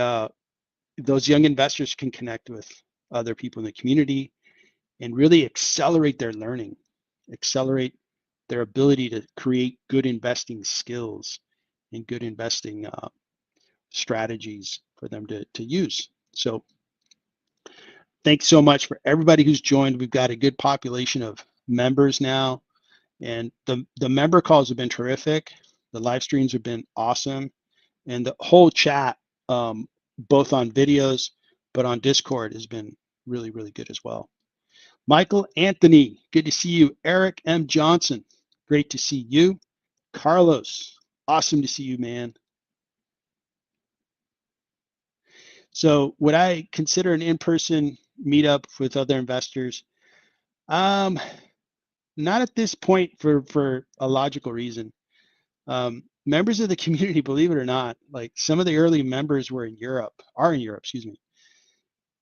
those young investors can connect with other people in the community and really accelerate their learning, accelerate their ability to create good investing skills and good investing strategies for them to use. So thanks so much for everybody who's joined. We've got a good population of members now, and the member calls have been terrific. The live streams have been awesome, and the whole chat, both on videos but on Discord, has been really, really good as well. Michael Anthony, good to see you. Eric M. Johnson, great to see you. Carlos, awesome to see you, man. So would I consider an in-person meetup with other investors? Not at this point, for a logical reason. Members of the community, believe it or not, like some of the early members are in Europe, excuse me.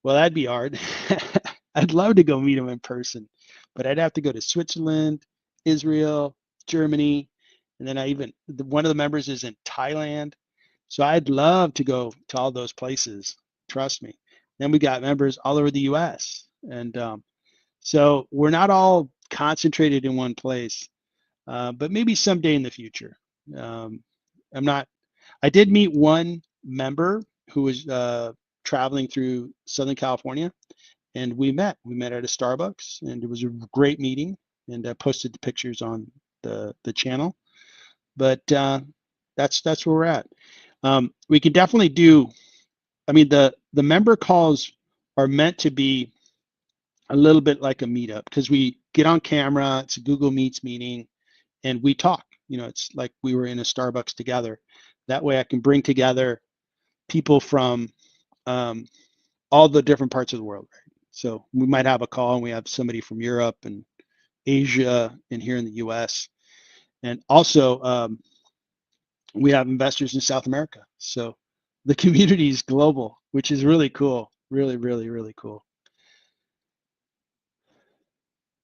Well, that'd be hard. I'd love to go meet them in person, but I'd have to go to Switzerland, Israel, Germany, and then one of the members is in Thailand. So I'd love to go to all those places, trust me. Then we got members all over the US. And so we're not all concentrated in one place, but maybe someday in the future. I did meet one member who was traveling through Southern California, and we met at a Starbucks, and it was a great meeting, and I posted the pictures on the channel. But that's where we're at. We can definitely do, the member calls are meant to be a little bit like a meetup, because we get on camera, it's a Google Meets meeting, and we talk. It's like we were in a Starbucks together. That way I can bring together people from all the different parts of the world, right? So we might have a call and we have somebody from Europe and Asia and here in the US. And also we have investors in South America. So the community is global, which is really cool. Really, really, really cool.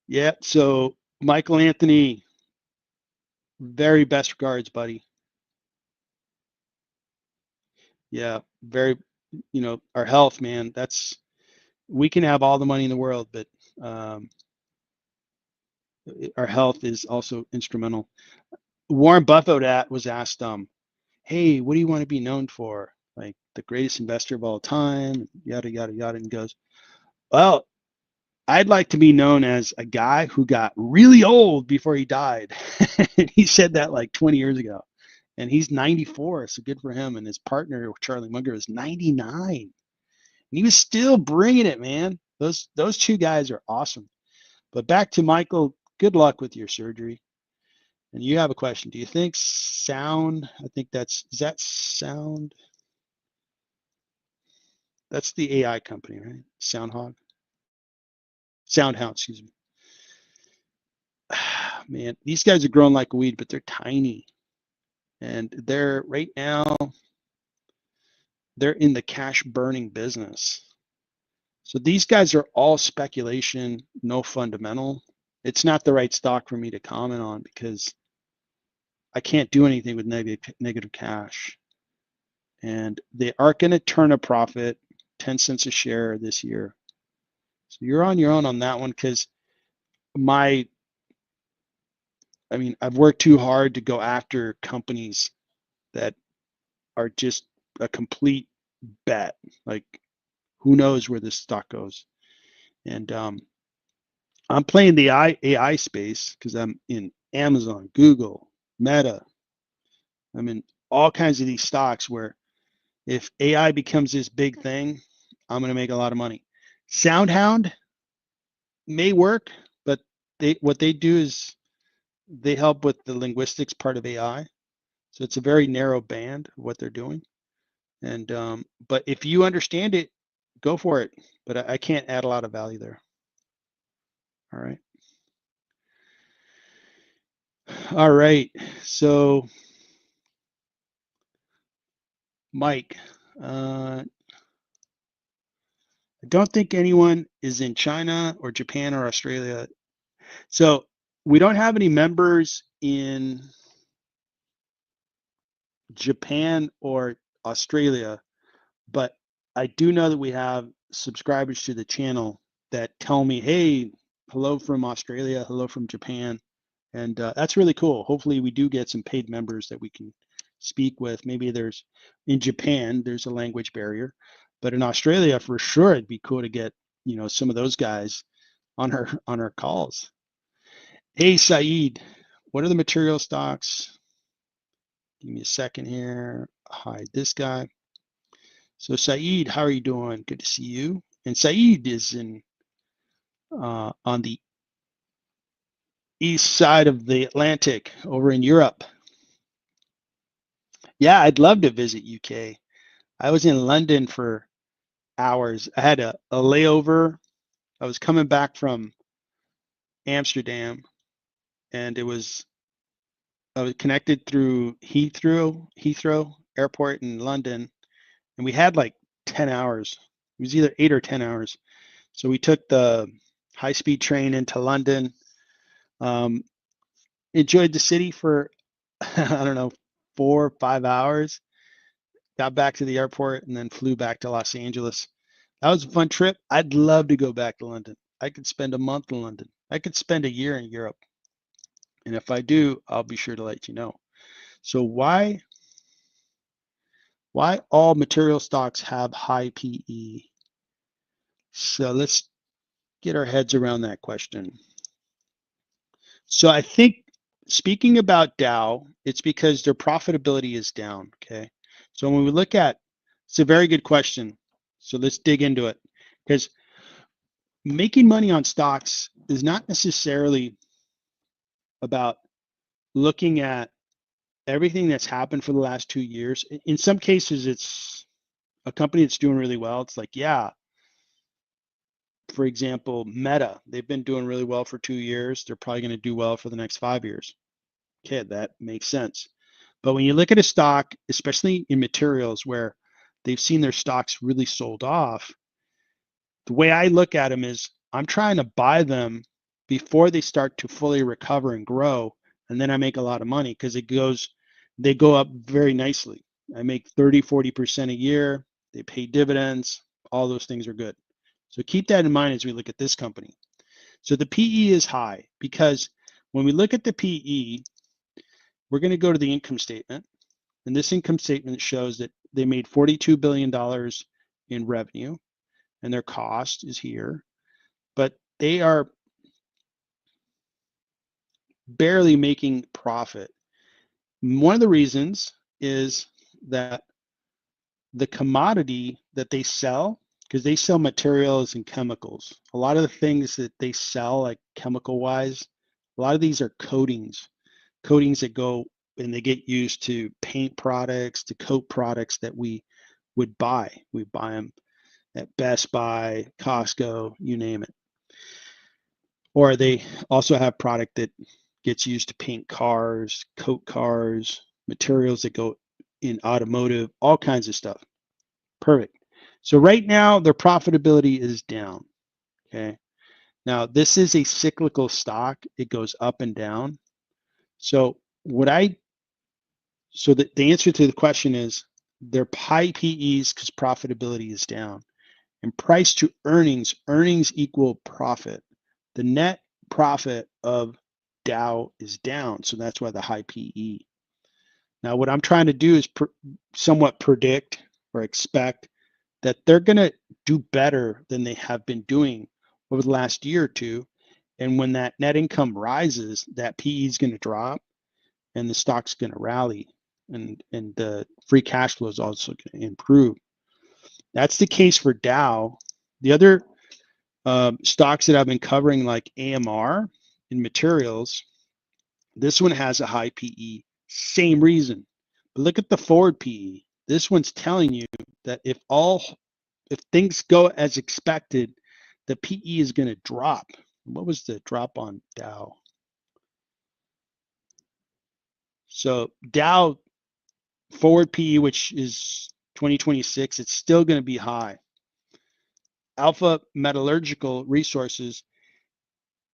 Yeah, so Michael Anthony, very best regards, buddy. Yeah, very, our health, man, we can have all the money in the world, but our health is also instrumental. Warren Buffett was asked, hey, what do you want to be known for? Like the greatest investor of all time, yada, yada, yada. And he goes, well, I'd like to be known as a guy who got really old before he died. And he said that like 20 years ago. and he's 94, so good for him. And his partner, Charlie Munger, is 99, and he was still bringing it, man. Those two guys are awesome. But back to Michael, good luck with your surgery. And you have a question. Do you think Sound, I think is that Sound? That's the AI company, right? SoundHound, excuse me. Man, these guys are growing like a weed, but they're tiny. And they're right now, they're in the cash burning business. So these guys are all speculation, no fundamental. It's not the right stock for me to comment on because I can't do anything with negative cash. And they are going to turn a profit, 10 cents a share this year. So you're on your own on that one because I've worked too hard to go after companies that are just a complete bet. Like, who knows where this stock goes? And I'm playing the AI space because I'm in Amazon, Google, Meta. I'm in all kinds of these stocks where if AI becomes this big thing, I'm going to make a lot of money. SoundHound may work, but what they do is they help with the linguistics part of AI. So it's a very narrow band of what they're doing. And but if you understand it, go for it. But I can't add a lot of value there. All right. All right. So Mike, I don't think anyone is in China or Japan or Australia. So we don't have any members in Japan or Australia, but I do know that we have subscribers to the channel that tell me, hey, hello from Australia, hello from Japan. And that's really cool. Hopefully we do get some paid members that we can speak with. Maybe in Japan, there's a language barrier, but in Australia, for sure, it'd be cool to get, some of those guys on our calls. Hey, Saeed, what are the material stocks? Give me a second here. Hide this guy. So Saeed, how are you doing? Good to see you. And Saeed is on the east side of the Atlantic over in Europe. Yeah, I'd love to visit UK. I was in London for hours. I had a layover. I was coming back from Amsterdam, and I was connected through Heathrow Airport in London, and we had like 10 hours. It was either 8 or 10 hours. So we took the high-speed train into London. Enjoyed the city for I don't know 4 or 5 hours. Got back to the airport and then flew back to Los Angeles. That was a fun trip. I'd love to go back to London. I could spend a month in London. I could spend a year in Europe. And if I do, I'll be sure to let you know. So why all material stocks have high PE? So let's get our heads around that question. So I think speaking about Dow, it's because their profitability is down, okay? So when we look at, it's a very good question. So let's dig into it, because making money on stocks is not necessarily about looking at everything that's happened for the last 2 years. In some cases, it's a company that's doing really well. It's like, yeah, for example, Meta, they've been doing really well for 2 years. They're probably going to do well for the next 5 years. Okay, that makes sense. But when you look at a stock, especially in materials where they've seen their stocks really sold off, the way I look at them is I'm trying to buy them before they start to fully recover and grow, and then I make a lot of money because they go up very nicely. I make 30-40% a year. They pay dividends. All those things are good. So keep that in mind as we look at this company. So the PE is high because when we look at the PE, we're going to go to the income statement. And this income statement shows that they made $42 billion in revenue, and their cost is here, but they are barely making profit. One of the reasons is that the commodity that they sell, because they sell materials and chemicals, a lot of the things that they sell, like chemical wise, a lot of these are coatings that go and they get used to paint products, to coat products that we would buy. We buy them at Best Buy, Costco, you name it. Or they also have product that gets used to paint cars, coat cars, materials that go in automotive, all kinds of stuff. Perfect. So right now their profitability is down. Okay. Now this is a cyclical stock. It goes up and down. So the answer to the question is they're high PEs because profitability is down. And price to earnings equal profit. The net profit of Dow is down, so that's why the high PE. Now, what I'm trying to do is somewhat predict or expect that they're going to do better than they have been doing over the last year or two. And when that net income rises, that PE is going to drop and the stock's going to rally, and the free cash flow is also going to improve. That's the case for Dow. The other stocks that I've been covering, like AMR in materials, this one has a high PE, same reason. But look at the forward PE. This one's telling you that if things go as expected, the PE is going to drop. What was the drop on Dow? So Dow forward PE, which is 2026, it's still going to be high. Alpha Metallurgical Resources,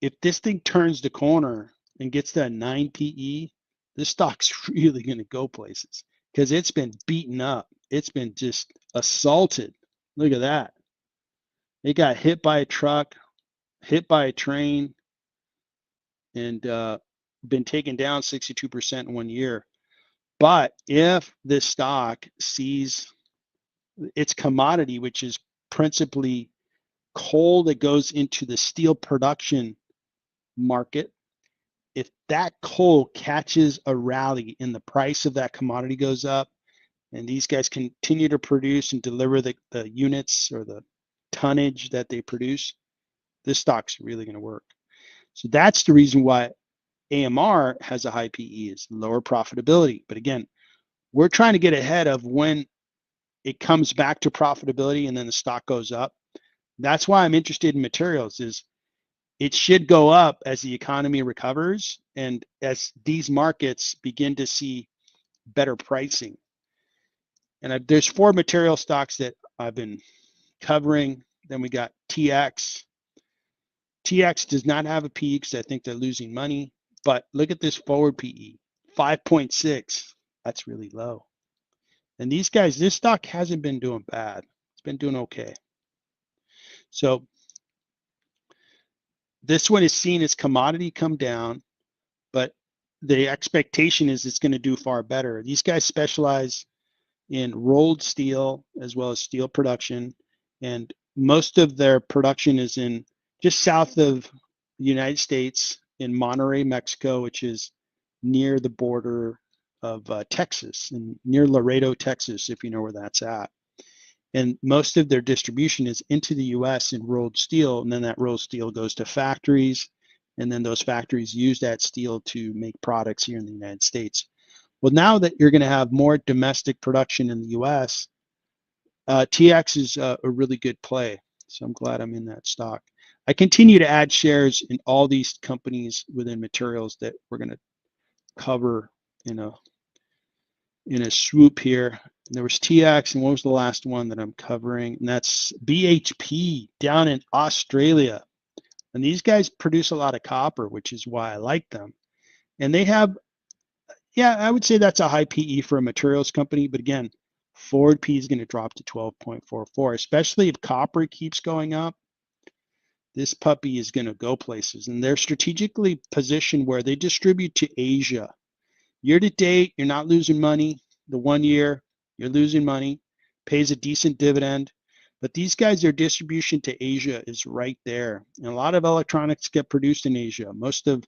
if this thing turns the corner and gets that 9 PE, this stock's really going to go places because it's been beaten up. It's been just assaulted. Look at that. It got hit by a truck, hit by a train, and been taken down 62% in 1 year. But if this stock sees its commodity, which is principally coal that goes into the steel production market, if that coal catches a rally and the price of that commodity goes up, and these guys continue to produce and deliver the units or the tonnage that they produce, this stock's really going to work. So that's the reason why AMR has a high PE, is lower profitability. But again, we're trying to get ahead of when it comes back to profitability and then the stock goes up. That's why I'm interested in materials, is it should go up as the economy recovers and as these markets begin to see better pricing. And there's 4 material stocks that I've been covering. Then we got TX. TX does not have a PE because I think they're losing money. But look at this forward PE, 5.6. That's really low. And these guys, this stock hasn't been doing bad. It's been doing okay. So this one is seen as commodity come down, but the expectation is it's going to do far better. These guys specialize in rolled steel as well as steel production, and most of their production is in just south of the United States in Monterrey, Mexico, which is near the border of Texas, and near Laredo, Texas, if you know where that's at. And most of their distribution is into the US in rolled steel, and then that rolled steel goes to factories, and then those factories use that steel to make products here in the United States. Well, now that you're going to have more domestic production in the US, TX is a really good play. So I'm glad I'm in that stock. I continue to add shares in all these companies within materials that we're going to cover in a swoop here. There was TX, and what was the last one that I'm covering? And that's BHP down in Australia. And these guys produce a lot of copper, which is why I like them. And they have, yeah, I would say that's a high PE for a materials company. But again, forward PE is going to drop to 12.44, especially if copper keeps going up. This puppy is going to go places. And they're strategically positioned where they distribute to Asia. Year to date, you're not losing money. The 1 year, you're losing money, pays a decent dividend. But these guys, their distribution to Asia is right there. And a lot of electronics get produced in Asia. Most of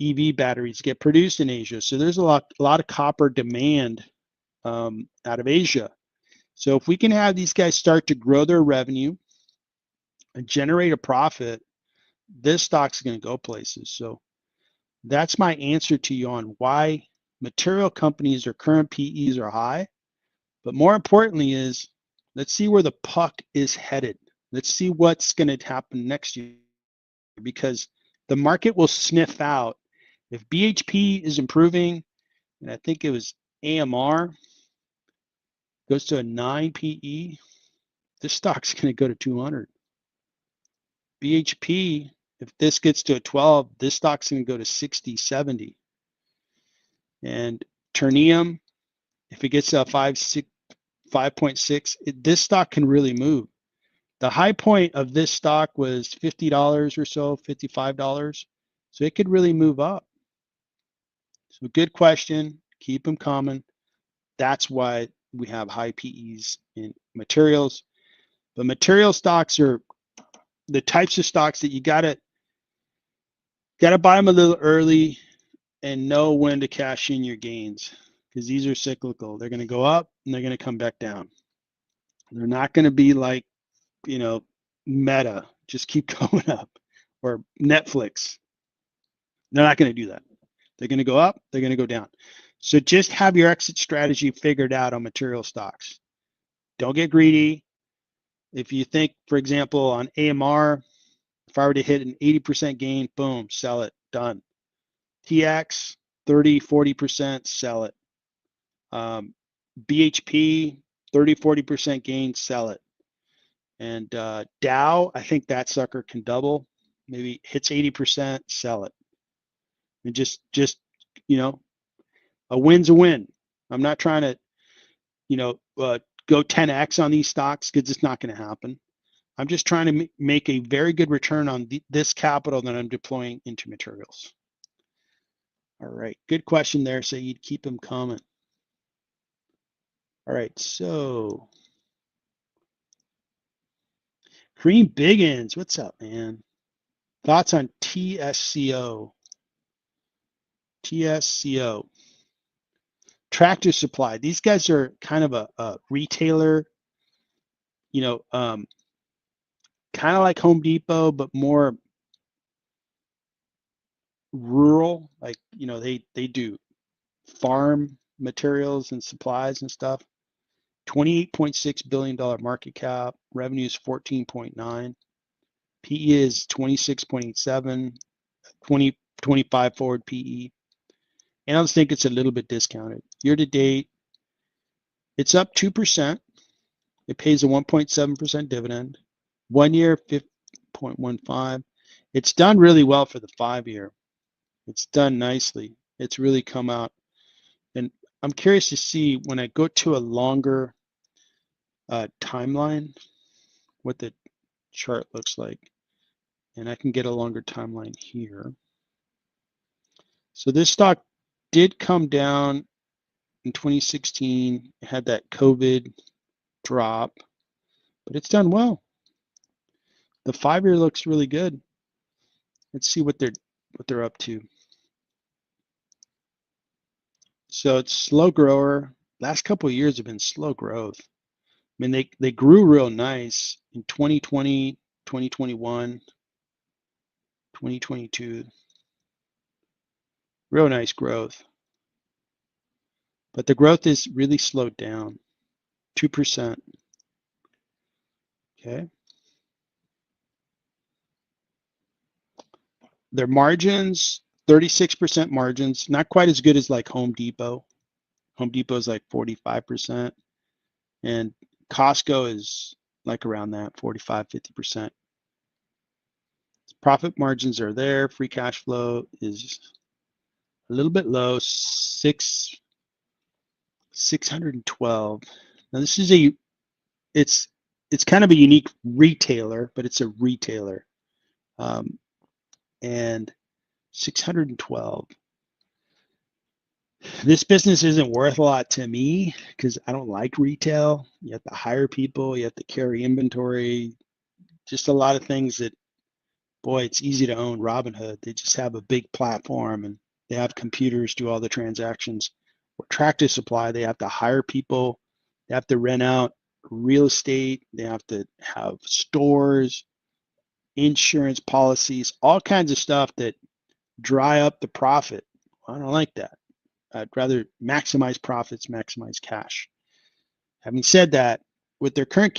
EV batteries get produced in Asia. So there's a lot of copper demand out of Asia. So if we can have these guys start to grow their revenue and generate a profit, this stock's going to go places. So that's my answer to you on why material companies or current PEs are high. But more importantly is, let's see where the puck is headed. Let's see what's going to happen next year, because the market will sniff out if BHP is improving, and I think it was AMR goes to a 9 PE, this stock's going to go to 200. BHP, if this gets to a 12, this stock's going to go to 60, 70. And Ternium, if it gets to a 5.6, this stock can really move. The high point of this stock was $50 or so, $55. So it could really move up. So good question. Keep them coming. That's why we have high PEs in materials. But material stocks are the types of stocks that you gotta buy them a little early and know when to cash in your gains, because these are cyclical. They're going to go up and they're going to come back down. They're not going to be like, Meta, just keep going up, or Netflix. They're not going to do that. They're going to go up, they're going to go down. So just have your exit strategy figured out on material stocks. Don't get greedy. If you think, for example, on AMR, if I were to hit an 80% gain, boom, sell it, done. TX, 30, 40%, sell it. BHP, 30, 40% gain, sell it. And Dow, I think that sucker can double, maybe hits 80%, sell it. And just a win's a win. I'm not trying to, go 10x on these stocks, because it's not going to happen. I'm just trying to make a very good return on this capital that I'm deploying into materials. All right, good question there. So you'd keep them coming. All right, so Kareem Biggins, what's up, man? Thoughts on TSCO? TSCO. Tractor Supply. These guys are kind of a retailer, kind of like Home Depot, but more rural. Like, they do farm materials and supplies and stuff. $28.6 billion market cap. Revenue is 14.9. PE is 26.87. 25 forward PE. Analysts think it's a little bit discounted. Year to date, it's up 2%. It pays a 1.7% dividend. 1 year, 5.15. It's done really well for the 5 year. It's done nicely. It's really come out. And I'm curious to see when I go to a longer timeline, what the chart looks like. And I can get a longer timeline here. So this stock did come down in 2016. It had that COVID drop, but it's done well. The 5 year looks really good. Let's see what they're up to. So it's slow grower. Last couple of years have been slow growth. I mean, they grew real nice in 2020, 2021, 2022. Real nice growth. But the growth is really slowed down. 2%. Okay. Their margins, 36% margins, not quite as good as like Home Depot. Home Depot is like 45%. And Costco is like around that, 45, 50%. Profit margins are there. Free cash flow is a little bit low, 612. Now this is it's kind of a unique retailer, but it's a retailer. And 612. This business isn't worth a lot to me because I don't like retail. You have to hire people, you have to carry inventory, just a lot of things that boy, it's easy to own Robinhood. They just have a big platform and they have computers do all the transactions. With Tractor Supply, they have to hire people, they have to rent out real estate, they have to have stores, insurance policies, all kinds of stuff that dry up the profit. I don't like that. I'd rather maximize profits, maximize cash. Having said that, with their current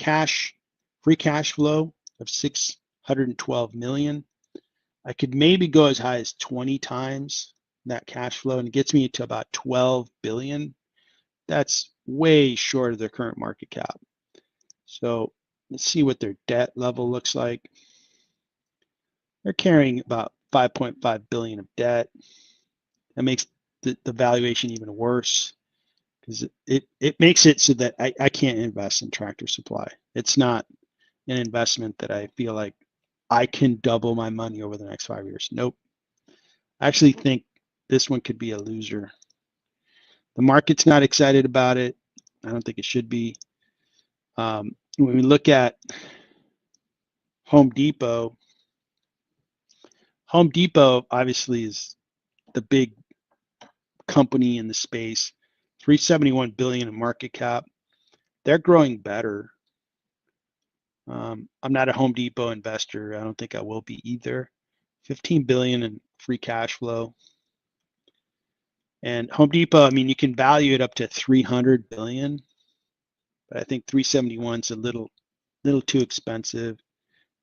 free cash flow of 612 million, I could maybe go as high as 20 times that cash flow, and it gets me to about 12 billion. That's way short of their current market cap. So let's see what their debt level looks like. They're carrying about 5.5 billion of debt. That makes the valuation even worse because it makes it so that I can't invest in Tractor Supply. It's not an investment that I feel like I can double my money over the next 5 years. Nope. I actually think this one could be a loser. The market's not excited about it. I don't think it should be. When we look at Home Depot obviously is the big company in the space, 371 billion in market cap. They're growing better. I'm not a Home Depot investor. I don't think I will be either. 15 billion in free cash flow. And Home Depot, I mean, you can value it up to 300 billion, but I think 371 is a little too expensive.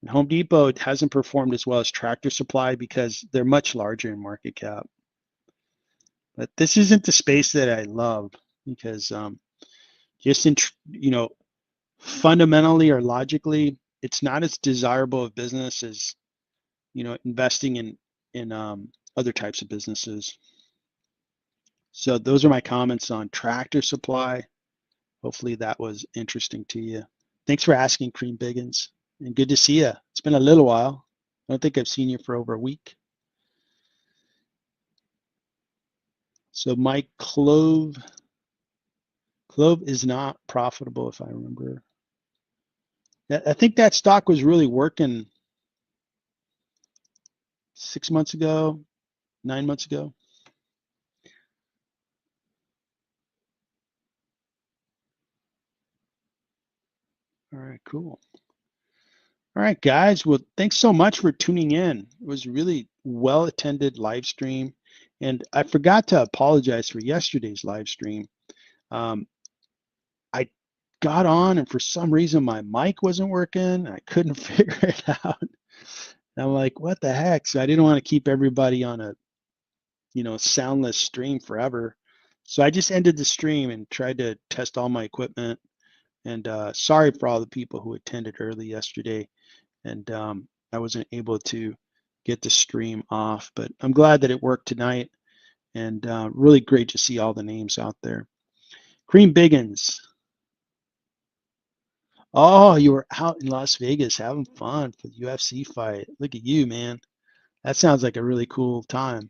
And Home Depot hasn't performed as well as Tractor Supply because they're much larger in market cap. But this isn't the space that I love because just in, fundamentally or logically, it's not as desirable of business as, investing in other types of businesses. So those are my comments on Tractor Supply. Hopefully that was interesting to you. Thanks for asking, Cream Biggins, and good to see you. It's been a little while. I don't think I've seen you for over a week. So Mike, Clove is not profitable, if I remember. I think that stock was really working 6 months ago, 9 months ago. All right, cool. All right, guys. Well, thanks so much for tuning in. It was a really well-attended live stream. And I forgot to apologize for yesterday's live stream. I got on and for some reason my mic wasn't working. I couldn't figure it out. And I'm like, what the heck? So I didn't want to keep everybody on a, soundless stream forever. So I just ended the stream and tried to test all my equipment. And sorry for all the people who attended early yesterday. And I wasn't able to get the stream off, but I'm glad that it worked tonight. And really great to see all the names out there. Cream Biggins. Oh, you were out in Las Vegas having fun for the UFC fight. Look at you, man. That sounds like a really cool time.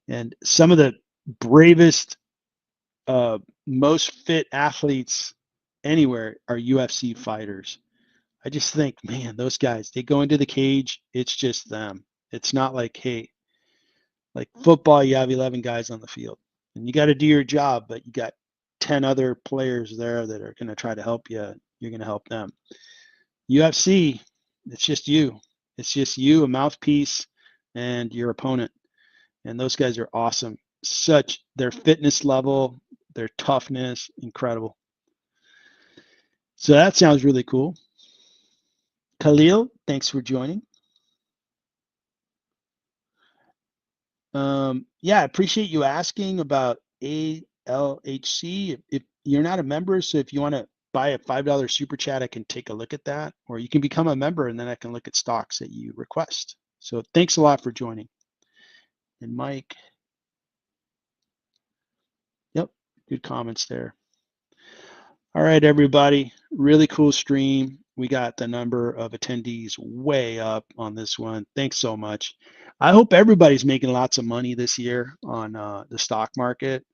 And some of the bravest, most fit athletes anywhere are UFC fighters. I just think, man, those guys, they go into the cage, it's just them. It's not like, hey, like football, you have 11 guys on the field and you got to do your job, but you got 10 other players there that are going to try to help you. You're going to help them. UFC, it's just you. It's just you, a mouthpiece, and your opponent. And those guys are awesome. Their fitness level, their toughness, incredible. So that sounds really cool. Khalil, thanks for joining. Yeah, I appreciate you asking about ALHC. If you're not a member, so if you want to buy a $5 super chat, I can take a look at that, or you can become a member and then I can look at stocks that you request. So thanks a lot for joining. And Mike, yep, good comments there. All right, everybody, really cool stream. We got the number of attendees way up on this one. Thanks so much. I hope everybody's making lots of money this year on the stock market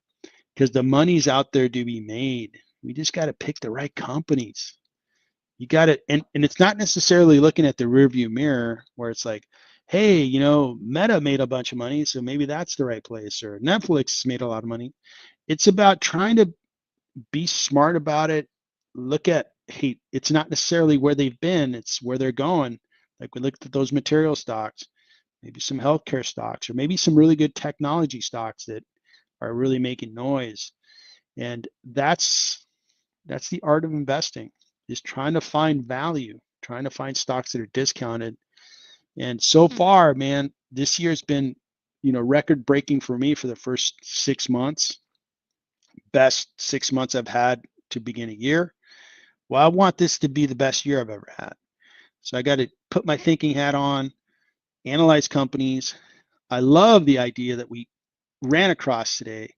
because the money's out there to be made. We just got to pick the right companies. You got to, and it's not necessarily looking at the rearview mirror where it's like, hey, Meta made a bunch of money, so maybe that's the right place, or Netflix made a lot of money. It's about trying to be smart about it. Look at, hey, it's not necessarily where they've been, it's where they're going. Like we looked at those material stocks, maybe some healthcare stocks, or maybe some really good technology stocks that are really making noise. And that's the art of investing, is trying to find value, trying to find stocks that are discounted. And so far, man, this year's been, record breaking for me for the first 6 months. Best 6 months I've had to begin a year. Well, I want this to be the best year I've ever had. So I got to put my thinking hat on, analyze companies. I love the idea that we ran across today,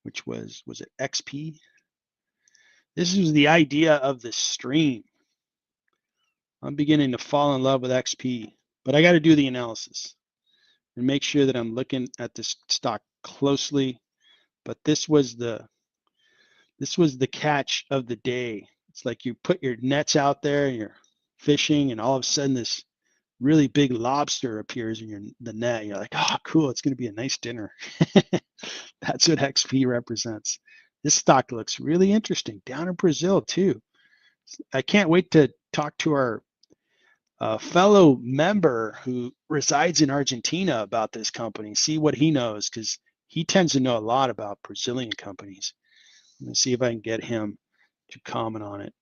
which was it XP? This was the idea of the stream. I'm beginning to fall in love with XP, but I got to do the analysis and make sure that I'm looking at this stock closely. But this was the catch of the day. It's like you put your nets out there and you're fishing, and all of a sudden this really big lobster appears in the net. You're like, oh, cool, it's going to be a nice dinner. That's what XP represents. This stock looks really interesting down in Brazil too. I can't wait to talk to our fellow member who resides in Argentina about this company, see what he knows, because he tends to know a lot about Brazilian companies. I'm going to see if I can get him to comment on it.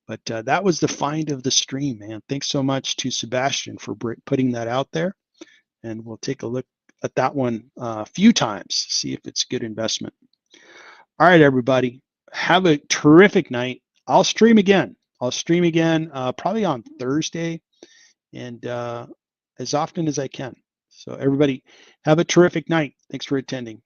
But that was the find of the stream, man. Thanks so much to Sebastian for putting that out there. And we'll take a look at that one a few times, see if it's good investment. All right, everybody. Have a terrific night. I'll stream again. Probably on Thursday and as often as I can. So everybody have a terrific night. Thanks for attending.